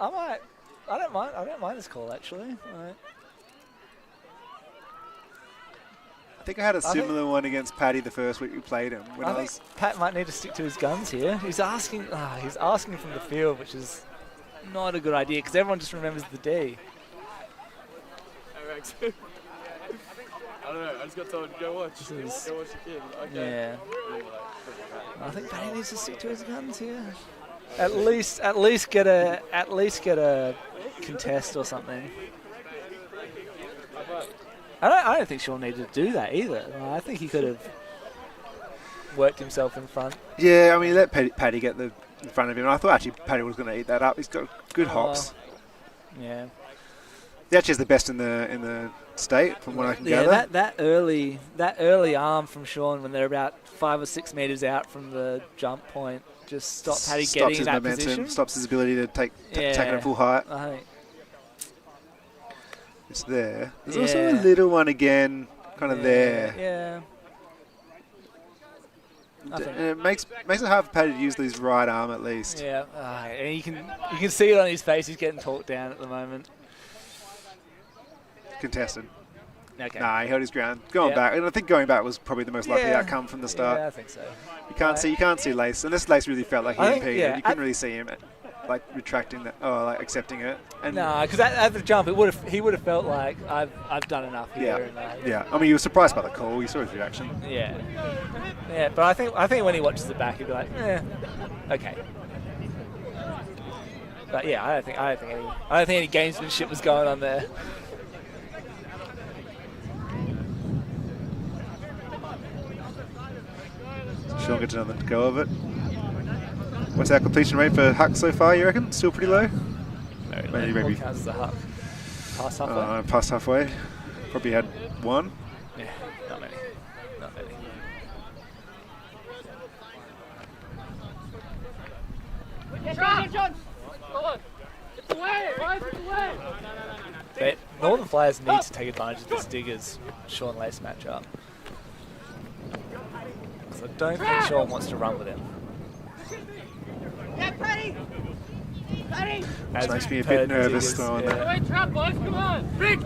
S2: I don't mind this call, actually. Right.
S1: I think I had a similar one against Paddy the first week we played him. When
S2: I think Pat might need to stick to his guns here. He's asking from the field, which is not a good idea because everyone just remembers the D.
S6: I don't know. I just got told go watch. Go watch the kid. Okay.
S2: Yeah. I think Paddy needs to stick to his guns here. At least get a contest or something. I don't think Sean needed to do that either. I think he could have worked himself in front.
S1: Yeah, I mean, let Paddy get in front of him. I thought actually Paddy was going to eat that up. He's got good hops.
S2: Yeah.
S1: He actually is the best in the state, from what I can gather.
S2: Yeah, that early arm from Sean when they're about 5 or 6 meters out from the jump point just stopped Paddy getting
S1: his
S2: that
S1: momentum,
S2: position.
S1: stops his ability to take it at full height.
S2: I think.
S1: It's there. There's also a little one again, kind of there.
S2: Yeah.
S1: And it makes it hard for Paddy to use his right arm at least.
S2: Yeah, and you can see it on his face. He's getting talked down at the moment.
S1: Contested.
S2: Okay.
S1: Nah, he held his ground. Going back, and I think going back was probably the most likely outcome from the start.
S2: Yeah, I think so.
S1: You can't see Lace, unless Lace really felt like he impeded. You couldn't really see him like retracting that, or like accepting it. And
S2: no, because at the jump, he would have felt like I've done enough here.
S1: Yeah. I mean, you were surprised by the call. You saw his reaction.
S2: Yeah. Yeah, but I think when he watches it back, he'll be like, okay. But yeah, I don't think any gamesmanship was going on there.
S1: Sean gets another go of it. What's our completion rate for Huck so far, you reckon? Still pretty low? Maybe
S2: counts as a Huck. Past halfway?
S1: Past halfway. Probably had one.
S2: Yeah, not many.
S5: John! It's away! Right, it's away!
S2: Northern Flyers need to take advantage of this Diggers Sean Lace matchup. Because I don't think Sean wants to run with him.
S5: Yeah, Paddy! Paddy!
S1: Which makes me a bit nervous throwing that.
S5: Away trap, boys, come on! Pick!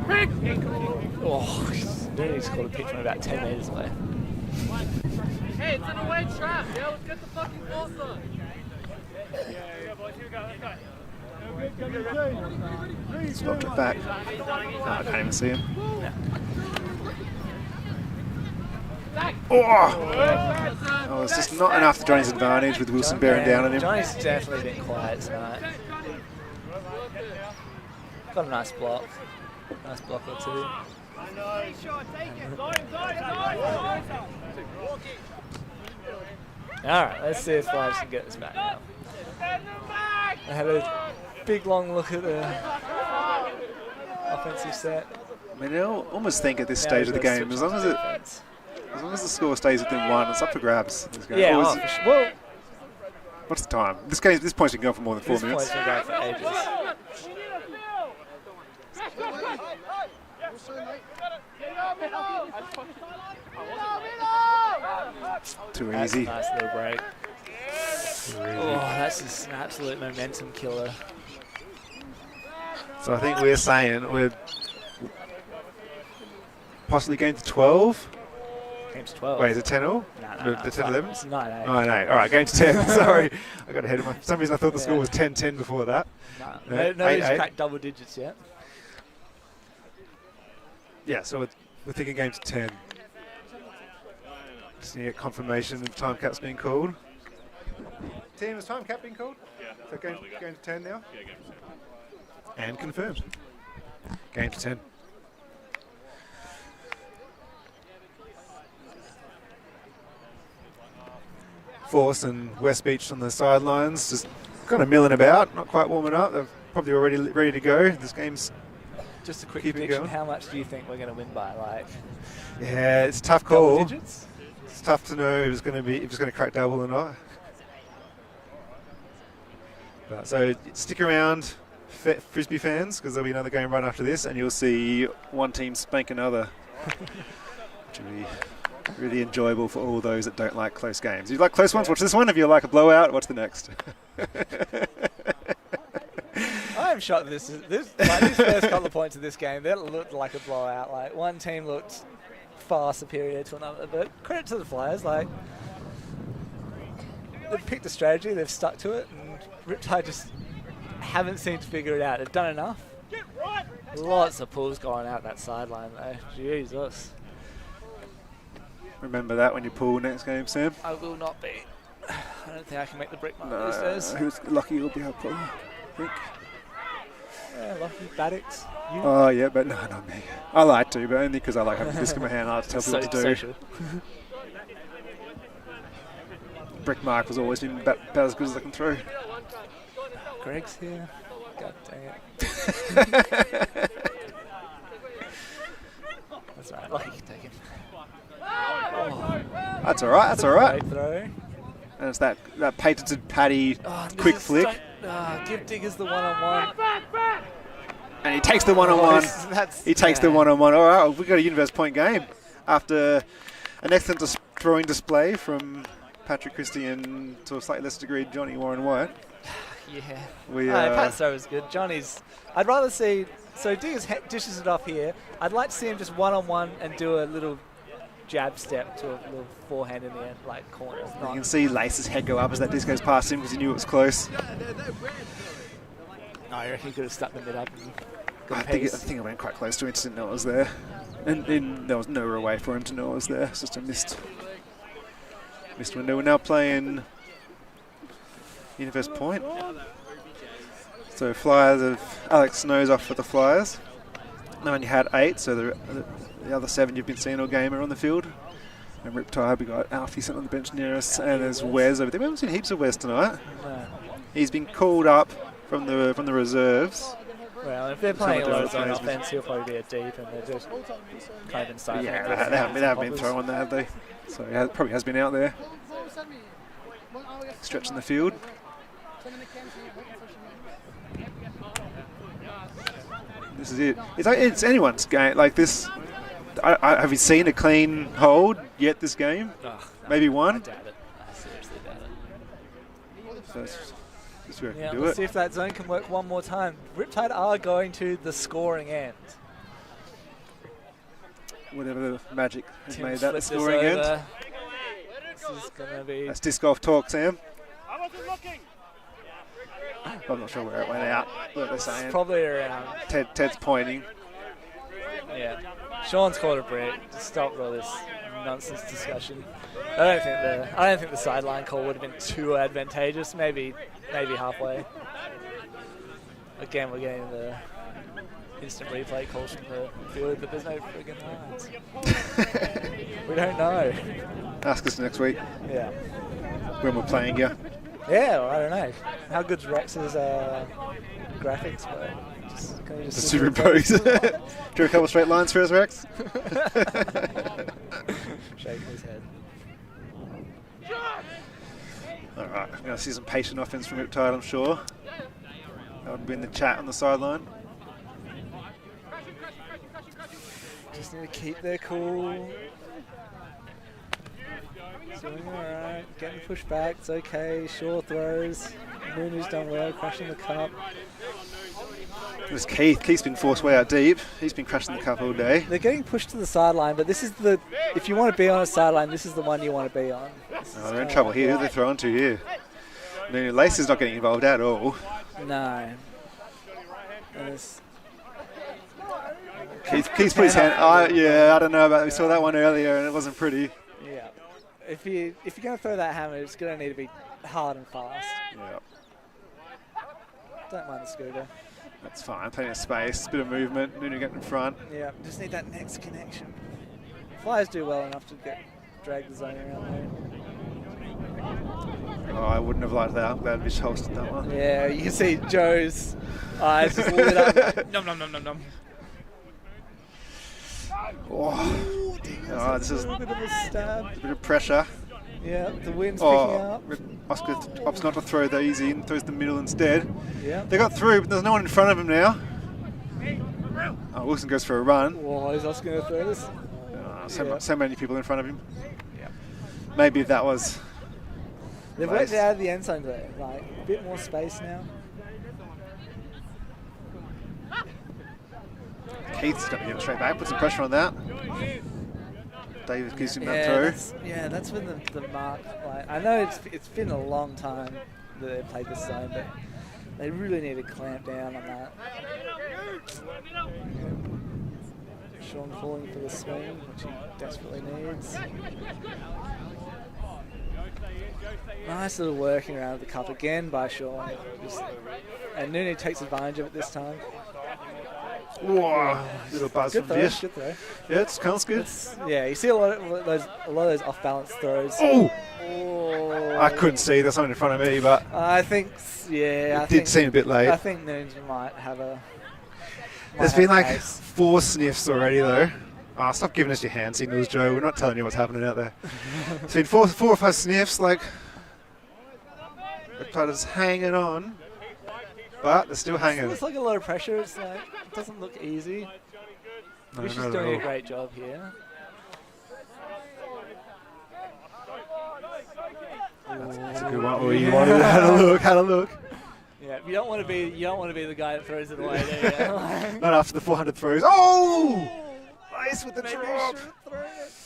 S2: Oh, he's caught a pitch from about 10 metres away.
S5: Hey, it's an away trap, yeah? Let's get the fucking ball on. Yeah, boys, here we go, let's go.
S1: Stopped it back. Oh, I can't even see him. Oh, it's just not enough to Johnny's advantage with Wilson bearing down on him.
S2: Johnny's definitely been quiet tonight. Got a nice block. Nice block or two. Alright, let's see if Flyers can get this back now. I had a big long look at the offensive set.
S1: I mean, I almost think at this stage of the game, as long as the score stays within one, it's up for grabs.
S2: Yeah, for sure. Well,
S1: what's the time? This points can go for more than 4 minutes.
S2: This points can go for ages.
S1: Too easy.
S2: Nice little break. Oh, that's just an absolute momentum killer.
S1: So I think we're saying we're possibly going to 12.
S2: Game to 12.
S1: Wait, is it 10 all?
S2: No.
S1: The 10 11s?
S2: It's 9-8.
S1: 9-8. All right, game to 10. Sorry. I got ahead of my... For some reason I thought the score was 10-10 before that.
S2: Nobody's cracked double digits yet.
S1: Yeah, so we're thinking game to 10. Just need to get confirmation of time cap's being called. Team, is time cap being called? Yeah. So game to 10 now? Yeah, game to 10. And confirmed. Game to 10. Force and West Beach on the sidelines, just kind of milling about, not quite warming up. They're probably already ready to go. This game's
S2: just a quick
S1: keep
S2: prediction.
S1: going.
S2: How much do you think we're going to win by? Like,
S1: yeah, it's a tough call.
S2: double digits?
S1: It's tough to know if it's going to crack double or not. But, so stick around, Frisbee fans, because there'll be another game right after this, and you'll see one team spank another, which will be really enjoyable for all those that don't like close games. If you like close ones, watch this one. If you like a blowout, watch the next.
S2: I'm shocked this these first couple of points of this game, that looked like a blowout. Like, one team looked far superior to another, but credit to the Flyers. Like, they've picked a strategy, they've stuck to it, and Riptide just haven't seemed to figure it out. They've done enough. Lots of pulls going out that sideline though. Jesus.
S1: Remember that when you pull next game, Sam?
S2: I will not be. I don't think I can make the brick mark these days.
S1: Who's lucky you'll be able to pull, I think.
S2: Yeah, lucky Baddocks. You?
S1: Oh, yeah, but no, not me. I like to, but only because I like having a disc in my hand. I like to tell people what to do.
S2: Social.
S1: Brick mark was always been about as good as I can throw.
S2: Greg's here. God dang it. That's right. Lucky you can take him.
S1: That's all right. That's all right.
S2: Great throw.
S1: And it's that patented Paddy quick flick.
S2: Give Diggers the one-on-one.
S1: And he takes the one-on-one. He takes the one-on-one. All right, we've got a Universe point game after an excellent throwing display from Patrick Christie and, to a slightly less degree, Johnny Warren White.
S2: Yeah. Pat's throw was good. Johnny's... I'd rather see... So Diggers dishes it off here. I'd like to see him just one-on-one and do a little jab step to a little forehand in the end, like corner.
S1: You can see Lace's head go up as that disc goes past him because he knew it was close.
S2: I reckon he could have stuck the mid up and got
S1: I think it went quite close to him, just didn't know it was there. And there was nowhere away for him to know it was there. It's just a missed window. We're now playing Universe point. So Flyers have Alex Snow's off for the Flyers. They only had 8, so the other 7 you've been seeing all game are on the field. And Riptide, we got Alfie sitting on the bench near us, and there's Wes over there. We haven't seen heaps of Wes tonight.
S2: No.
S1: He's been called up from the reserves.
S2: Well, if they're playing a low zone offense, he'll probably be a deep, and they're just kind of inside.
S1: Yeah, they haven't been throwing that, have they? So he probably has been out there, stretching the field. This is it. It's anyone's game. Like this, have you seen a clean hold yet this game? Maybe one?
S2: I doubt it. I seriously doubt it.
S1: So just where I can do
S2: let's
S1: it.
S2: see if that zone can work one more time. Riptide are going to the scoring end.
S1: Whatever the magic has
S2: Tim
S1: made that the
S2: flipped this
S1: scoring end.
S2: over. This is going to be...
S1: That's disc golf talk, Sam.
S5: I wasn't looking.
S1: I'm not sure where it went out. What they're saying.
S2: Probably around...
S1: Ted's pointing.
S2: Yeah. Sean's called a break. Just stop all this nonsense discussion. I don't think the sideline call would have been too advantageous. Maybe halfway. Again, we're getting the instant replay calls from the field, but there's no friggin' lines. We don't know.
S1: Ask us next week.
S2: Yeah.
S1: When we're playing you.
S2: Yeah, well, I don't know. How good's Rex's graphics? Can you just
S1: superimpose. Drew a couple straight lines for us, Rex.
S2: Shaking his head.
S1: All right, I'm going to see some patient offense from Riptide, I'm sure. That would be in the chat on the sideline.
S2: Just need to keep their cool. Doing alright, getting pushed back, it's okay. Shaw throws. Nunu's done well, crashing the cup.
S1: There's Keith. Keith's been forced way out deep. He's been crashing the cup all day.
S2: They're getting pushed to the sideline, but this is the... If you want to be on a sideline, this is the one you want to be on.
S1: They're in trouble here. Who are they throwing to here? No, Lacey's not getting involved at all.
S2: No.
S1: Keith's put his hand... I don't know about... We saw that one earlier and it wasn't pretty.
S2: Yeah. If you're going to throw that hammer, it's going to need to be hard and fast.
S1: Yeah.
S2: Don't mind the scooter.
S1: That's fine. Plenty of space. Bit of movement. Nunu getting in front.
S2: Yeah, just need that next connection. Flyers do well enough to drag the zone around there.
S1: Oh, I wouldn't have liked that. I'm glad Vish hosted that one.
S2: Yeah, you can see Joe's eyes just lit up. Nom nom nom nom nom.
S1: Oh, this is
S2: a bit of a stab.
S1: A bit of pressure.
S2: Yeah, the wind's picking up.
S1: Oscar opts not to throw those in, throws the middle instead.
S2: Yeah.
S1: They got through, but there's no one in front of him now. Oh, Wilson goes for a run.
S2: Whoa, is Oscar going to throw this?
S1: So many people in front of him. Yeah. Maybe that was...
S2: They've worked it out of the end zone though. Like, a bit more space now.
S1: Keith's going to give it straight back, put some pressure on that. David gives him that throw.
S2: That's when the mark. Like, I know it's been a long time that they've played this zone, but they really need to clamp down on that. Sean calling for the swing, which he desperately needs. Nice little working around the cup again by Sean. And Nunu takes advantage of it this time.
S1: Whoa, little buzz
S2: good
S1: from
S2: throw,
S1: Vish.
S2: good throw.
S1: Yeah, it sounds good.
S2: Yeah, you see a lot of those off-balance throws.
S1: Oh!
S2: Oh.
S1: I couldn't see. There's someone in front of me, but
S2: I think,
S1: it did seem a bit late.
S2: I think Nunes might have a...
S1: There's been like 4 sniffs already, though. Oh, stop giving us your hand signals, Joe. We're not telling you what's happening out there. It's been 4 or 5 sniffs, like... The putter's hanging on. But they're still hanging.
S2: It's like a lot of pressure. It's like, it doesn't look easy.
S1: No,
S2: Vish is doing a great job here.
S1: That's a good one. Oh, you wanted to had a look.
S2: Yeah, you don't want to be the guy that throws it away, do you?
S1: Not after the 400 throws. Oh! Nice with the drop.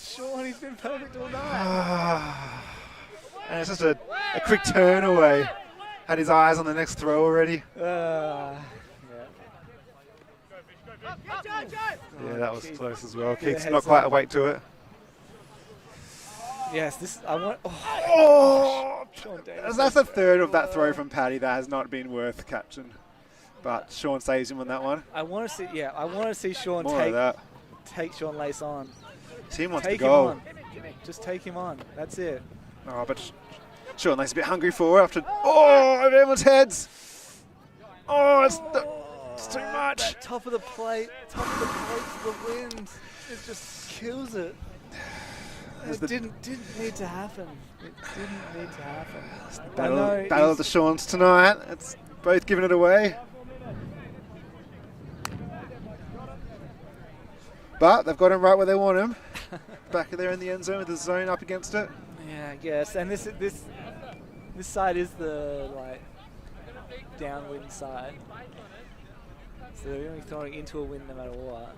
S2: Sean, he's been perfect all night.
S1: And it's just a quick turn away. Had his eyes on the next throw already.
S2: Yeah,
S1: that was close as well. Keith's not quite awake to it.
S2: Yes, I want...
S1: That's the third of that throw from Paddy that has not been worth catching. But Sean saves him on that one.
S2: I want to see Sean take Sean Lace on.
S1: Team wants to go.
S2: Just take him on. That's it.
S1: Oh, but Sean Lace a bit hungry for after... Oh, over everyone's heads. Oh, it's too much.
S2: That top of the plate to the wind. It just kills it. It didn't need to happen. It didn't need to happen.
S1: Battle of the Seans tonight. It's both giving it away. But they've got him right where they want him. Back there in the end zone with the zone up against it.
S2: Yeah, I guess. And this side is the downwind side. So they're going to be throwing into a wind no matter what.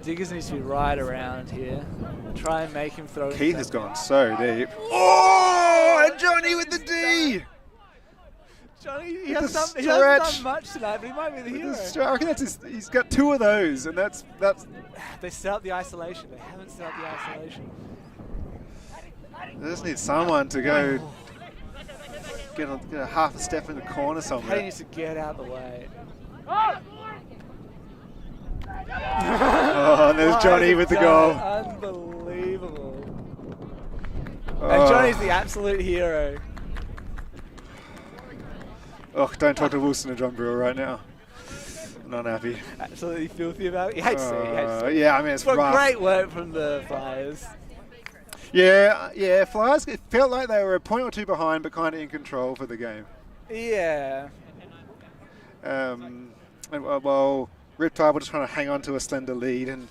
S2: Diggers needs to be right around here. Try and make him throw.
S1: Keith has gone so deep. Oh, and Johnny with the D.
S2: Johnny, he hasn't done much tonight, but he might be the hero.
S1: I reckon he's got 2 of those, and that's.
S2: They set up the isolation. They haven't set up the isolation.
S1: They just need someone to go get a half a step in the corner somewhere.
S2: He needs to get out of the way.
S1: Oh, and there's Johnny with the goal.
S2: Unbelievable. And Johnny's the absolute hero.
S1: Oh, don't talk to Wilson and John Brewer right now. I'm not happy.
S2: Absolutely filthy about it. He hates it.
S1: Yeah, I mean, it's rough.
S2: Great work from the Flyers.
S1: Yeah, Flyers, it felt like they were a point or 2 behind, but kind of in control for the game.
S2: Yeah.
S1: Well, Riptide were just trying to hang on to a slender lead, and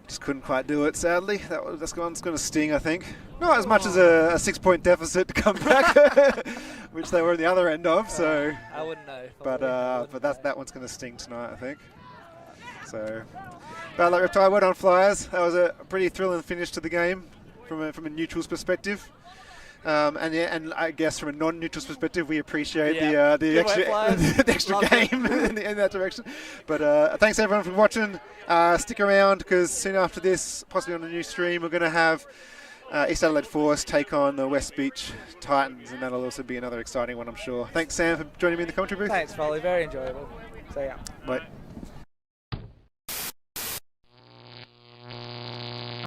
S1: Just couldn't quite do it, sadly. That's one's going to sting, I think. Not as much as a 6-point deficit to come back, which they were on the other end of. So,
S2: I wouldn't know.
S1: But that one's going to sting tonight, I think. So, bad luck, Riptide. Well done, Flyers. That was a pretty thrilling finish to the game from a neutral's perspective. And I guess from a non-neutral's perspective, we appreciate the extra game in that direction. But thanks everyone for watching. Stick around because soon after this, possibly on a new stream, we're going to have East Adelaide Force take on the West Beach Titans, and that'll also be another exciting one, I'm sure. Thanks, Sam, for joining me in the commentary booth.
S2: Thanks, Foley. Very enjoyable. See ya.
S1: Bye.